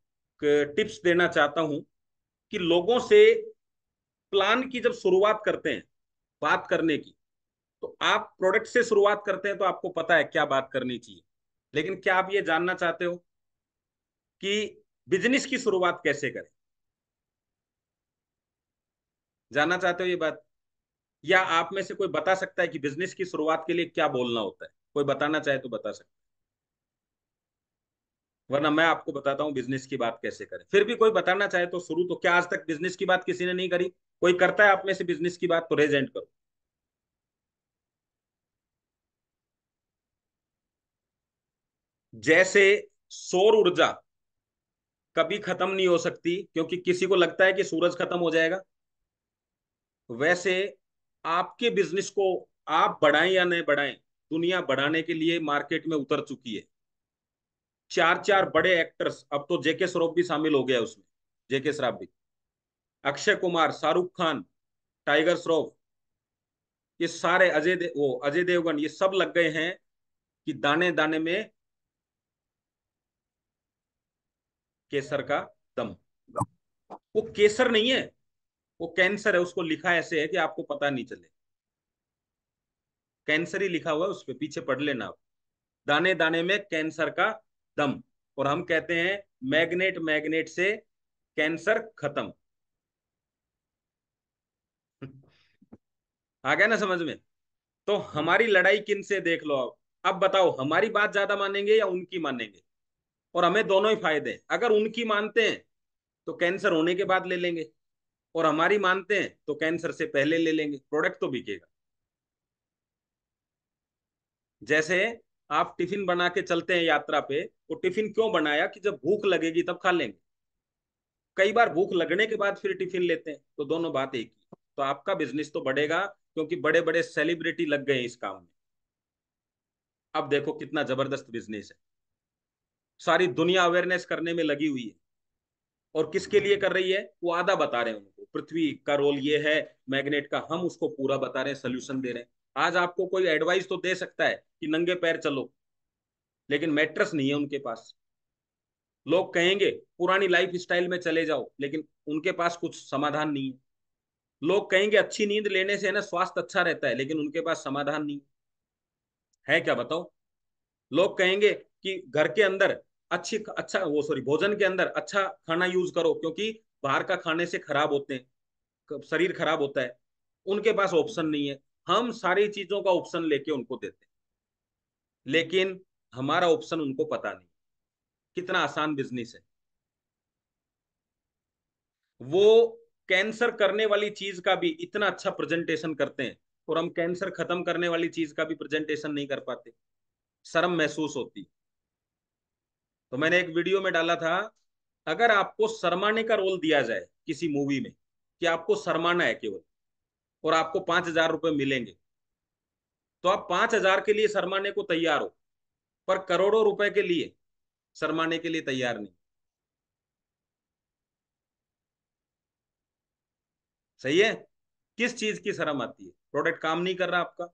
टिप्स देना चाहता हूं कि लोगों से प्लान की जब शुरुआत करते हैं बात करने की, तो आप प्रोडक्ट से शुरुआत करते हैं तो आपको पता है क्या बात करनी चाहिए। लेकिन क्या आप ये जानना चाहते हो कि बिजनेस की शुरुआत कैसे करें? जानना चाहते हो ये बात? या आप में से कोई बता सकता है कि बिजनेस की शुरुआत के लिए क्या बोलना होता है? कोई बताना चाहे तो बता सकता है, वरना मैं आपको बताता हूँ बिजनेस की बात कैसे करें। फिर भी कोई बताना चाहे तो शुरू तो। क्या आज तक बिजनेस की बात किसी ने नहीं करी? कोई करता है आप में से बिजनेस की बात? तो रेज एंड करो। जैसे सौर ऊर्जा कभी खत्म नहीं हो सकती, क्योंकि किसी को लगता है कि सूरज खत्म हो जाएगा, वैसे आपके बिजनेस को आप बढ़ाएं या नहीं बढ़ाएं, दुनिया बढ़ाने के लिए मार्केट में उतर चुकी है। चार चार बड़े एक्टर्स, अब तो जेके श्रॉफ भी शामिल हो गया उसमें। जेके श्रॉफ भी, अक्षय कुमार, शाहरुख खान, टाइगर श्रॉफ, ये सारे वो अजय देवगन, ये सब लग गए हैं कि दाने दाने में केसर का दम। वो केसर नहीं है, वो कैंसर है। उसको लिखा ऐसे है कि आपको पता नहीं चले। कैंसर ही लिखा हुआ है उस पे, पीछे पढ़ लेना आप। दाने दाने में कैंसर का दम। और हम कहते हैं मैग्नेट मैग्नेट से कैंसर खत्म। आ गया ना समझ में? तो हमारी लड़ाई किन से, देख लो अब बताओ, हमारी बात ज्यादा मानेंगे या उनकी मानेंगे? और हमें दोनों ही फायदे हैं। अगर उनकी मानते हैं तो कैंसर होने के बाद ले लेंगे, और हमारी मानते हैं तो कैंसर से पहले ले लेंगे, प्रोडक्ट तो बिकेगा। जैसे आप टिफिन बना के चलते हैं यात्रा पे, वो टिफिन क्यों बनाया? कि जब भूख लगेगी तब खा लेंगे। कई बार भूख लगने के बाद फिर टिफिन लेते हैं, तो दोनों बात एक ही। तो आपका बिजनेस तो बढ़ेगा, क्योंकि बड़े बड़े सेलिब्रिटी लग गए हैं इस काम में। अब देखो कितना जबरदस्त बिजनेस है। सारी दुनिया अवेयरनेस करने में लगी हुई है। और किसके लिए कर रही है? वो आधा बता रहे हैं उनको, पृथ्वी का रोल ये है, मैग्नेट का, हम उसको पूरा बता रहे हैं, सोल्यूशन दे रहे हैं। आज आपको कोई एडवाइस तो दे सकता है कि नंगे पैर चलो, लेकिन मैट्रेस नहीं है उनके पास। लोग कहेंगे पुरानी लाइफ स्टाइल में चले जाओ, लेकिन उनके पास कुछ समाधान नहीं है। लोग कहेंगे अच्छी नींद लेने से है ना स्वास्थ्य अच्छा रहता है, लेकिन उनके पास समाधान नहीं है। क्या बताओ? लोग कहेंगे कि घर के अंदर अच्छी अच्छा वो सॉरी भोजन के अंदर अच्छा खाना यूज करो, क्योंकि बाहर का खाने से खराब होते हैं, शरीर खराब होता है। उनके पास ऑप्शन नहीं है। हम सारी चीजों का ऑप्शन लेके उनको देते हैं, लेकिन हमारा ऑप्शन उनको पता नहीं। कितना आसान बिजनेस है वो। कैंसर करने वाली चीज का भी इतना अच्छा प्रेजेंटेशन करते हैं, और हम कैंसर खत्म करने वाली चीज का भी प्रेजेंटेशन नहीं कर पाते। शर्म महसूस होती। तो मैंने एक वीडियो में डाला था, अगर आपको शर्माने का रोल दिया जाए किसी मूवी में, कि आपको शर्माना है केवल, और आपको 5,000 रुपये मिलेंगे, तो आप 5,000 के लिए शर्माने को तैयार हो, पर करोड़ों रुपए के लिए शर्माने के लिए तैयार नहीं। सही है? किस चीज की शर्म आती है? प्रोडक्ट काम नहीं कर रहा आपका?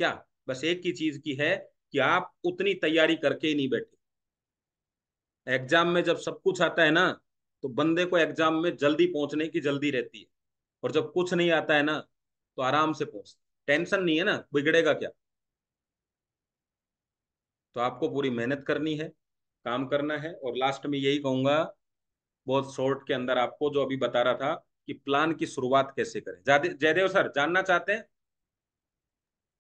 क्या? बस एक ही चीज की है कि आप उतनी तैयारी करके ही नहीं बैठे। एग्जाम में जब सब कुछ आता है ना, तो बंदे को एग्जाम में जल्दी पहुंचने की जल्दी रहती है, और जब कुछ नहीं आता है ना, तो आराम से पहुंचता। टेंशन नहीं है ना, बिगड़ेगा क्या। तो आपको पूरी मेहनत करनी है, काम करना है, और लास्ट में यही कहूंगा, बहुत शॉर्ट के अंदर आपको जो अभी बता रहा था कि प्लान की शुरुआत कैसे करें। जयदेव सर जानना चाहते हैं?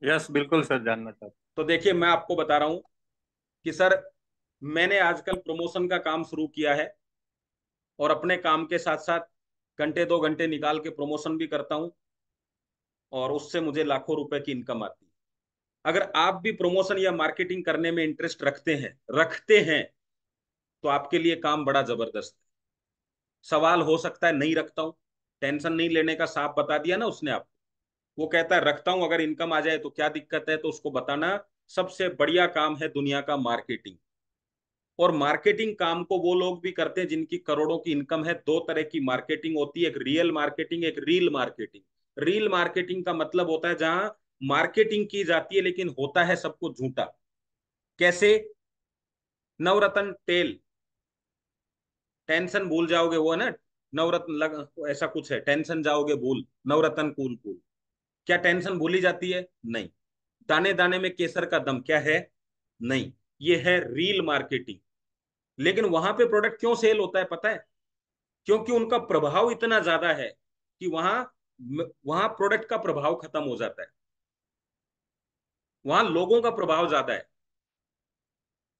यस बिल्कुल सर, जानना चाहता तो देखिए, मैं आपको बता रहा हूं कि सर, मैंने आजकल प्रमोशन का काम शुरू किया है, और अपने काम के साथ साथ घंटे 2 घंटे निकाल के प्रमोशन भी करता हूं, और उससे मुझे लाखों रुपए की इनकम आती है। अगर आप भी प्रमोशन या मार्केटिंग करने में इंटरेस्ट रखते हैं तो आपके लिए काम बड़ा जबरदस्त है। सवाल हो सकता है नहीं रखता हूं, टेंशन नहीं लेने का साफ बता दिया ना उसने आपको। वो कहता है रखता हूं, अगर इनकम आ जाए तो क्या दिक्कत है, तो उसको बताना सबसे बढ़िया काम है दुनिया का मार्केटिंग। और मार्केटिंग काम को वो लोग भी करते हैं जिनकी करोड़ों की इनकम है। दो तरह की मार्केटिंग होती है, एक रियल मार्केटिंग, एक रील मार्केटिंग। रील मार्केटिंग का मतलब होता है जहां मार्केटिंग की जाती है लेकिन होता है सब कुछ झूठा। कैसे? नवरत्न तेल, टेंशन भूल जाओगे, वो है ना, नवरत्न लग ऐसा कुछ है, टेंशन जाओगे भूल, नवरत्न कूल कूल। क्या टेंशन भूली जाती है? नहीं। दाने दाने में केसर का दम, क्या है? नहीं। ये है रील मार्केटिंग। लेकिन वहां पे प्रोडक्ट क्यों सेल होता है पता है? क्योंकि उनका प्रभाव इतना ज्यादा है कि वहां वहां प्रोडक्ट का प्रभाव खत्म हो जाता है। वहां लोगों का प्रभाव ज्यादा है,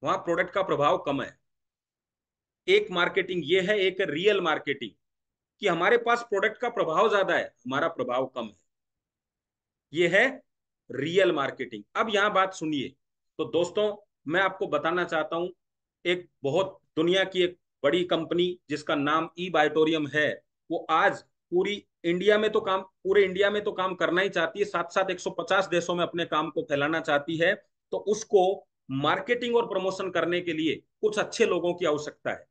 वहां प्रोडक्ट का प्रभाव कम है। एक मार्केटिंग ये है, एक रियल मार्केटिंग, कि हमारे पास प्रोडक्ट का प्रभाव ज्यादा है, हमारा प्रभाव कम है। ये है रियल मार्केटिंग। अब यहां बात सुनिए। तो दोस्तों, मैं आपको बताना चाहता हूं, एक बहुत दुनिया की एक बड़ी कंपनी जिसका नाम ई बायोटोरियम है, वो आज पूरे इंडिया में तो काम करना ही चाहती है, साथ साथ 150 देशों में अपने काम को फैलाना चाहती है। तो उसको मार्केटिंग और प्रमोशन करने के लिए कुछ अच्छे लोगों की आवश्यकता है।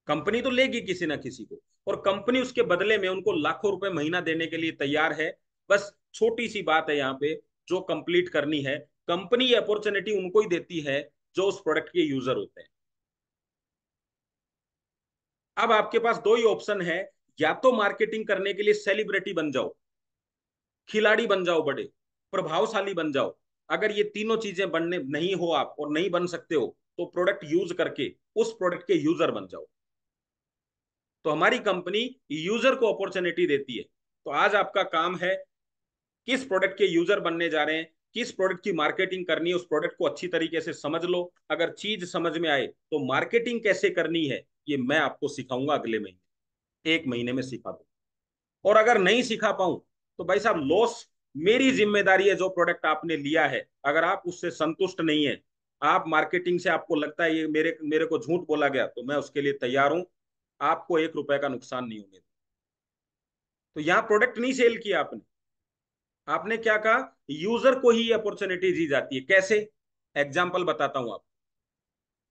कंपनी तो लेगी किसी ना किसी को, और कंपनी उसके बदले में उनको लाखों रुपए महीना देने के लिए तैयार है। बस छोटी सी बात है यहाँ पे जो कंप्लीट करनी है। कंपनी ये अपॉर्चुनिटी उनको ही देती है जो उस प्रोडक्ट के यूजर होते हैं। अब आपके पास दो ही ऑप्शन है, या तो मार्केटिंग करने के लिए सेलिब्रिटी बन जाओ, खिलाड़ी बन जाओ, बड़े प्रभावशाली बन जाओ। अगर ये तीनों चीजें बनने नहीं हो आप, और नहीं बन सकते हो, तो प्रोडक्ट यूज करके उस प्रोडक्ट के यूजर बन जाओ। तो हमारी कंपनी यूजर को अपॉर्चुनिटी देती है। तो आज आपका काम है, किस प्रोडक्ट के यूजर बनने जा रहे हैं, किस प्रोडक्ट की मार्केटिंग करनी है, उस प्रोडक्ट को अच्छी तरीके से समझ लो। अगर चीज समझ में आए तो मार्केटिंग कैसे करनी है ये मैं आपको सिखाऊंगा अगले महीने, 1 महीने में सिखा दूँ। और अगर नहीं सिखा पाऊं तो भाई साहब, लॉस मेरी जिम्मेदारी है। जो प्रोडक्ट आपने लिया है, अगर आप उससे संतुष्ट नहीं है, आप मार्केटिंग से आपको लगता है ये मेरे मेरे को झूठ बोला गया, तो मैं उसके लिए तैयार हूं। आपको 1 रुपए का नुकसान नहीं होने। तो यहां प्रोडक्ट नहीं सेल किया आपने, आपने क्या कहा, यूजर को ही अपॉर्चुनिटी दी जाती है। कैसे? एग्जाम्पल बताता हूं आप।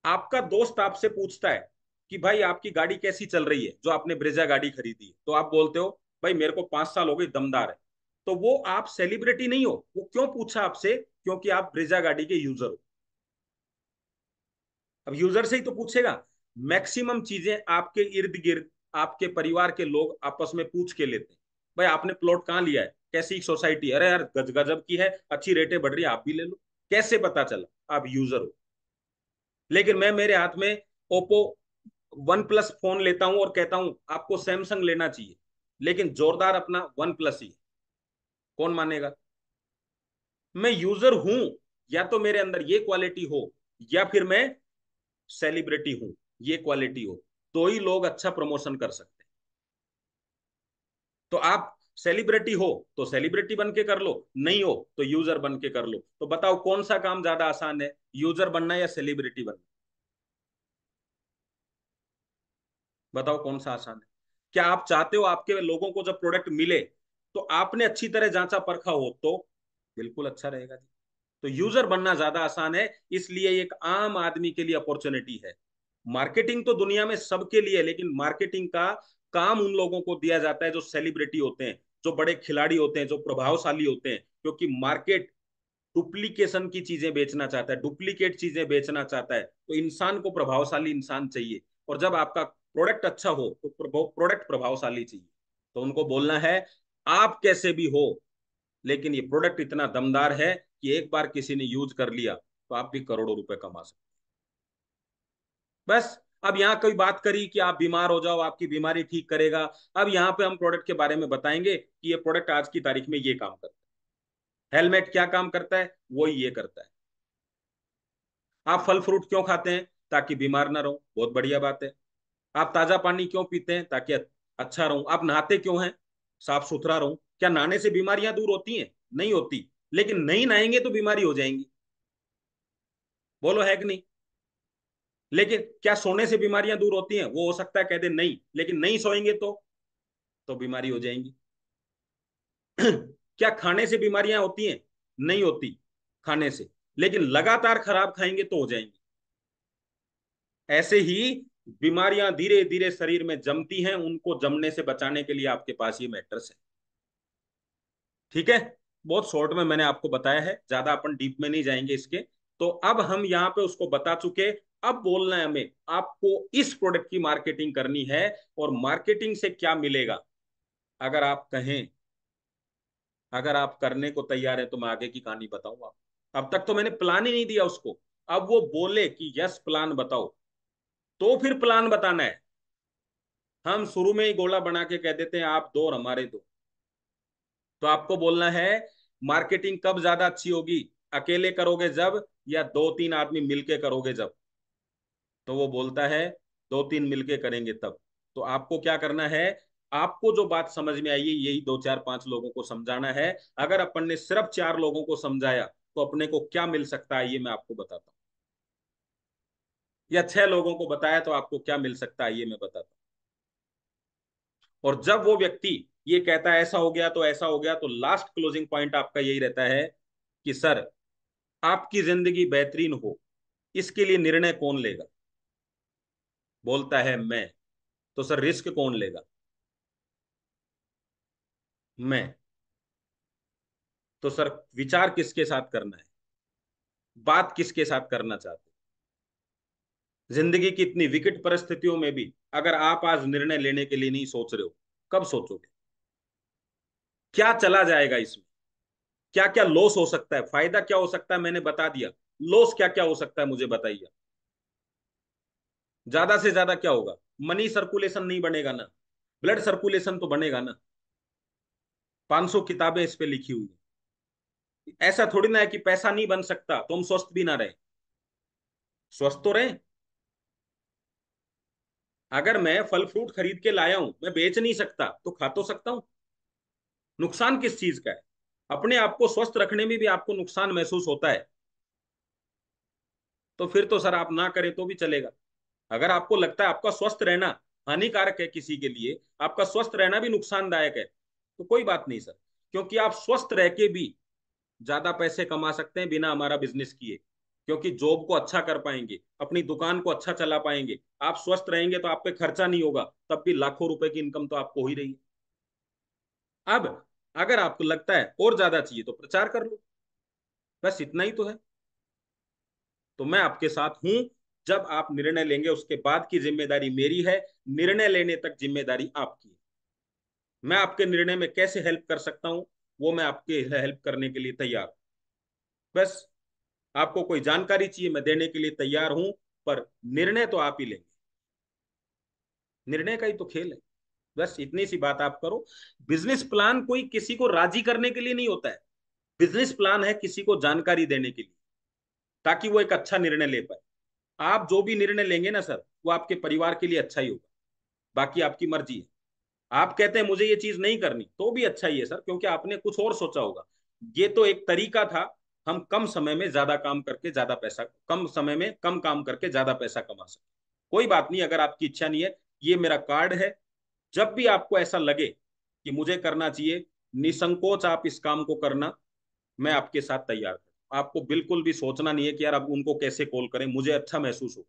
आपका दोस्त आपसे पूछता है कि भाई आपकी गाड़ी कैसी चल रही है, जो आपने ब्रेजा गाड़ी खरीदी है, तो आप बोलते हो भाई मेरे को 5 साल हो गए, दमदार है। तो वो आप सेलिब्रिटी नहीं हो। वो क्यों पूछा आपसे? क्योंकि आप ब्रेजा गाड़ी के यूजर हो। अब यूजर से ही तो पूछेगा। मैक्सिमम चीजें आपके इर्द गिर्द आपके परिवार के लोग आपस में पूछ के लेते हैं, भाई आपने प्लॉट कहाँ लिया है, कैसी सोसाइटी, अरे यार गजब की है, अच्छी रेटें बढ़ रही है, आप भी ले लो। कैसे पता चला? आप यूजर हो। लेकिन मैं मेरे हाथ में ओप्पो वन प्लस फोन लेता हूं और कहता हूं आपको सैमसंग लेना चाहिए, लेकिन जोरदार अपना वन प्लस ही है। कौन मानेगा? मैं यूजर हूं, या तो मेरे अंदर ये क्वालिटी हो, या फिर मैं सेलिब्रिटी हूं, ये क्वालिटी हो, तो ही लोग अच्छा प्रमोशन कर सकते हैं। तो आप सेलिब्रिटी हो तो सेलिब्रिटी बन के कर लो, नहीं हो तो यूजर बन के कर लो। तो बताओ कौन सा काम ज्यादा आसान है, यूजर बनना या सेलिब्रिटी बनना? बताओ कौन सा आसान है? क्या आप चाहते हो आपके लोगों को जब प्रोडक्ट मिले तो आपने अच्छी तरह जांचा परखा हो? तो बिल्कुल अच्छा रहेगा जी। तो यूजर बनना ज्यादा आसान है, इसलिए एक आम आदमी के लिए अपॉर्चुनिटी है। मार्केटिंग तो दुनिया में सबके लिए है, लेकिन मार्केटिंग का काम उन लोगों को दिया जाता है जो सेलिब्रिटी होते हैं, जो बड़े खिलाड़ी होते हैं, जो प्रभावशाली होते हैं। क्योंकि मार्केट डुप्लीकेशन की चीजें बेचना चाहता है, डुप्लीकेट चीजें बेचना चाहता है, तो इंसान को प्रभावशाली इंसान चाहिए। और जब आपका प्रोडक्ट अच्छा हो तो प्रोडक्ट प्रभावशाली चाहिए। तो उनको बोलना है आप कैसे भी हो, लेकिन ये प्रोडक्ट इतना दमदार है कि एक बार किसी ने यूज कर लिया तो आप भी करोड़ों रुपए कमा सकते हैं। बस। अब यहाँ कोई बात करी कि आप बीमार हो जाओ, आपकी बीमारी ठीक करेगा। अब यहाँ पे हम प्रोडक्ट के बारे में बताएंगे कि ये प्रोडक्ट आज की तारीख में ये काम करता है। हेलमेट क्या काम करता है, वो ये करता है। आप फल फ्रूट क्यों खाते हैं, ताकि बीमार ना रहो, बहुत बढ़िया बात है। आप ताजा पानी क्यों पीते हैं, ताकि अच्छा रहूं। आप नहाते क्यों हैं, साफ सुथरा रहूं। क्या नहाने से बीमारियां दूर होती हैं, नहीं होती। लेकिन नहीं नहाएंगे तो बीमारी हो जाएंगी, बोलो है कि नहीं। लेकिन क्या सोने से बीमारियां दूर होती हैं, वो हो सकता है कह दे नहीं, लेकिन नहीं सोएंगे तो बीमारी हो जाएंगी। क्या खाने से बीमारियां होती हैं, नहीं होती खाने से, लेकिन लगातार खराब खाएंगे तो हो जाएंगी। ऐसे ही बीमारियां धीरे धीरे शरीर में जमती हैं, उनको जमने से बचाने के लिए आपके पास ये मैट्रेस है। ठीक है। बहुत शॉर्ट में मैंने आपको बताया है, ज्यादा अपन डीप में नहीं जाएंगे इसके। तो अब हम यहाँ पे उसको बता चुके। अब बोलना है हमें, आपको इस प्रोडक्ट की मार्केटिंग करनी है। और मार्केटिंग से क्या मिलेगा, अगर आप कहें, अगर आप करने को तैयार है तो मैं आगे की कहानी बताऊंगा। अब तक तो मैंने प्लान ही नहीं दिया उसको। अब वो बोले कि यस प्लान बताओ, तो फिर प्लान बताना है। हम शुरू में ही गोला बना के कह देते हैं आप दो और हमारे दो। तो आपको बोलना है मार्केटिंग कब ज्यादा अच्छी होगी, अकेले करोगे जब, या दो तीन आदमी मिलके करोगे जब। तो वो बोलता है दो तीन मिलके करेंगे तब। तो आपको क्या करना है, आपको जो बात समझ में आई है यही दो चार पांच लोगों को समझाना है। अगर अपन ने सिर्फ चार लोगों को समझाया तो अपने को क्या मिल सकता है, ये मैं आपको बताता हूँ। या छह लोगों को बताया तो आपको क्या मिल सकता है, ये मैं बताता हूँ। और जब वो व्यक्ति ये कहता है ऐसा हो गया तो ऐसा हो गया, तो लास्ट क्लोजिंग पॉइंट आपका यही रहता है कि सर आपकी जिंदगी बेहतरीन हो, इसके लिए निर्णय कौन लेगा। बोलता है मैं। तो सर रिस्क कौन लेगा, मैं। तो सर विचार किसके साथ करना है, बात किसके साथ करना चाहते हैं? जिंदगी की इतनी विकट परिस्थितियों में भी अगर आप आज निर्णय लेने के लिए नहीं सोच रहे हो, कब सोचोगे। क्या चला जाएगा इसमें, क्या क्या लॉस हो सकता है, फायदा क्या हो सकता है मैंने बता दिया। लॉस क्या क्या हो सकता है मुझे बताइए। ज्यादा से ज्यादा क्या होगा, मनी सर्कुलेशन नहीं बनेगा ना, ब्लड सर्कुलेशन तो बनेगा ना। 500 किताबें इस पे लिखी हुई है। ऐसा थोड़ी ना है कि पैसा नहीं बन सकता तो हम स्वस्थ भी ना रहे, स्वस्थ तो रहे। अगर मैं फल फ्रूट खरीद के लाया हूं, मैं बेच नहीं सकता तो खा तो सकता हूं। नुकसान किस चीज का है, अपने आप को स्वस्थ रखने में भी आपको नुकसान महसूस होता है, तो फिर तो सर आप ना करें तो भी चलेगा। अगर आपको लगता है आपका स्वस्थ रहना हानिकारक है किसी के लिए, आपका स्वस्थ रहना भी नुकसानदायक है, तो कोई बात नहीं सर। क्योंकि आप स्वस्थ रह के भी ज्यादा पैसे कमा सकते हैं बिना हमारा बिजनेस किए। क्योंकि जॉब को अच्छा कर पाएंगे, अपनी दुकान को अच्छा चला पाएंगे। आप स्वस्थ रहेंगे तो आप पे खर्चा नहीं होगा, तब भी लाखों रुपए की इनकम तो आपको हो ही रही है। अब अगर आपको लगता है और ज्यादा चाहिए तो प्रचार कर लो, बस इतना ही तो है। तो मैं आपके साथ हूं। जब आप निर्णय लेंगे उसके बाद की जिम्मेदारी मेरी है, निर्णय लेने तक जिम्मेदारी आपकी है। मैं आपके निर्णय में कैसे हेल्प कर सकता हूं, वो मैं आपके हेल्प करने के लिए तैयार हूं। बस आपको कोई जानकारी चाहिए मैं देने के लिए तैयार हूं, पर निर्णय तो आप ही लेंगे। निर्णय का ही तो खेल है। बस इतनी सी बात आप करो। बिजनेस प्लान कोई किसी को राजी करने के लिए नहीं होता है। बिजनेस प्लान है किसी को जानकारी देने के लिए, ताकि वो एक अच्छा निर्णय ले पाए। आप जो भी निर्णय लेंगे ना सर, वो आपके परिवार के लिए अच्छा ही होगा। बाकी आपकी मर्जी है। आप कहते हैं मुझे ये चीज नहीं करनी, तो भी अच्छा ही है सर, क्योंकि आपने कुछ और सोचा होगा। ये तो एक तरीका था, हम कम समय में ज्यादा काम करके ज्यादा पैसा, कम समय में कम काम करके ज्यादा पैसा कमा सके। कोई बात नहीं, अगर आपकी इच्छा नहीं है, ये मेरा कार्ड है। जब भी आपको ऐसा लगे कि मुझे करना चाहिए, निसंकोच आप इस काम को करना। मैं आपके साथ तैयार हूं। आपको बिल्कुल भी सोचना नहीं है कि यार अब उनको कैसे कॉल करें, मुझे अच्छा महसूस हो।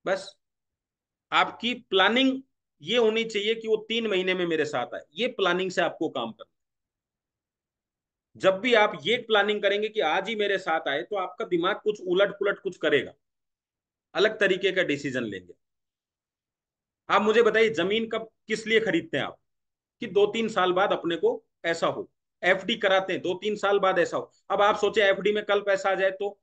बस आपकी प्लानिंग ये होनी चाहिए कि वो 3 महीने में मेरे साथ आए, ये प्लानिंग से आपको काम करना। जब भी आप ये प्लानिंग करेंगे कि आज ही मेरे साथ आए, तो आपका दिमाग कुछ उलट पुलट कुछ करेगा, अलग तरीके का डिसीजन लेंगे। आप मुझे बताइए, जमीन कब किस लिए खरीदते हैं आप? कि 2-3 साल बाद अपने को ऐसा हो। एफडी कराते हैं, 2-3 साल बाद ऐसा हो। अब आप सोचे एफडी में कल पैसा आ जाए, तो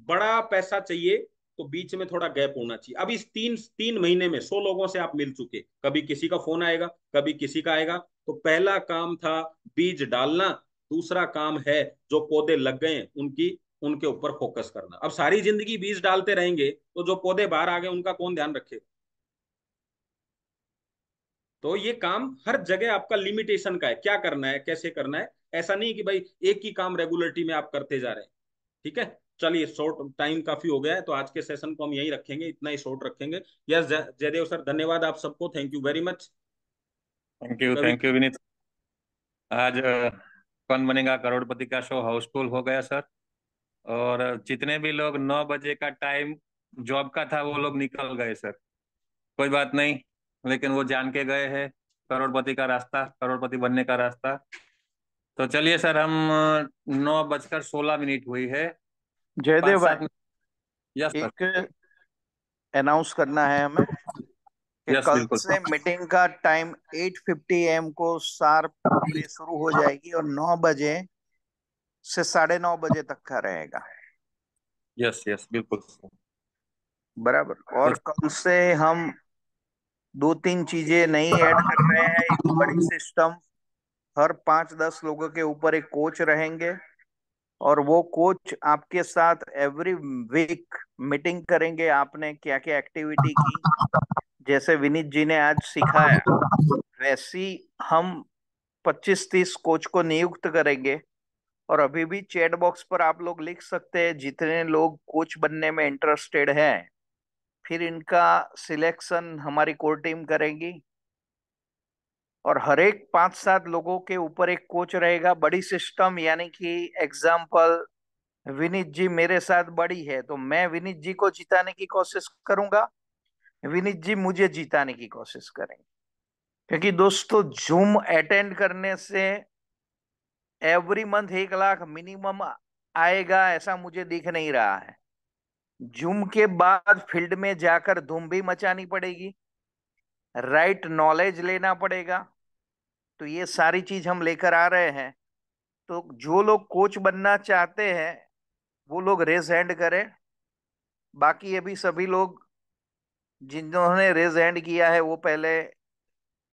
बड़ा पैसा चाहिए, तो बीच में थोड़ा गैप होना चाहिए। अब इस 3-3 महीने में 100 लोगों से आप मिल चुके, कभी किसी का फोन आएगा, कभी किसी का आएगा। तो पहला काम था बीज डालना, दूसरा काम है जो पौधे लग गए हैं उनकी, उनके ऊपर फोकस करना। अब सारी जिंदगी बीज डालते रहेंगे तो जो पौधे बाहर आ गए उनका कौन ध्यान रखेगा? तो ये काम हर जगह आपका लिमिटेशन का है, क्या करना है, कैसे करना है। ऐसा नहीं कि भाई एक ही काम रेगुलरिटी में आप करते जा रहे हैं। ठीक है, चलिए, शॉर्ट टाइम काफी हो गया है, तो आज के सेशन को हम यहीं रखेंगे, इतना ही शॉर्ट रखेंगे। यस जयदेव सर, धन्यवाद आप सबको, थैंक यू वेरी मच। कभी थैंक यू विनीत। आज कौन बनेगा करोड़पति का शो हाउसफुल हो गया सर। और जितने भी लोग 9 बजे का टाइम जॉब का था वो लोग निकल गए सर। कोई बात नहीं, लेकिन वो जान के गए हैं करोड़पति का रास्ता, करोड़पति बनने का रास्ता। तो चलिए सर, हम 9:16 हुई है। जयदेव पाँच भाई, सात यस सर। एक अनाउंस करना है हमें कि यस कल बिल्कुल। से मीटिंग का टाइम 8:50 AM को शार्प पे शुरू हो जाएगी और 9 बजे से 9:30 बजे तक का रहेगा। यस यस बिल्कुल। बराबर। तो और कल से हम 2-3 चीजें नई ऐड कर रहे हैं। एक बड़ी सिस्टम, हर 5-10 लोगों के ऊपर एक कोच रहेंगे और वो कोच आपके साथ एवरी वीक मीटिंग करेंगे, आपने क्या क्या एक्टिविटी की। जैसे विनीत जी ने आज सिखाया, वैसी हम 25-30 कोच को नियुक्त करेंगे। और अभी भी चैट बॉक्स पर आप लोग लिख सकते हैं जितने लोग कोच बनने में इंटरेस्टेड हैं। फिर इनका सिलेक्शन हमारी कोर टीम करेगी और हर एक 5-7 लोगों के ऊपर एक कोच रहेगा। बड़ी सिस्टम, यानी कि एग्जाम्पल, विनीत जी मेरे साथ बड़ी है तो मैं विनीत जी को जिताने की कोशिश करूंगा, विनीत जी मुझे जिताने की कोशिश करेंगे। क्योंकि दोस्तों, जूम अटेंड करने से एवरी मंथ 1 लाख मिनिमम आएगा ऐसा मुझे दिख नहीं रहा है। जूम के बाद फील्ड में जाकर धूम भी मचानी पड़ेगी, राइट नॉलेज लेना पड़ेगा। तो ये सारी चीज हम लेकर आ रहे हैं। तो जो लोग कोच बनना चाहते हैं वो लोग रेज हैंड करें। बाकी अभी सभी लोग जिन्होंने रेज हैंड किया है वो पहले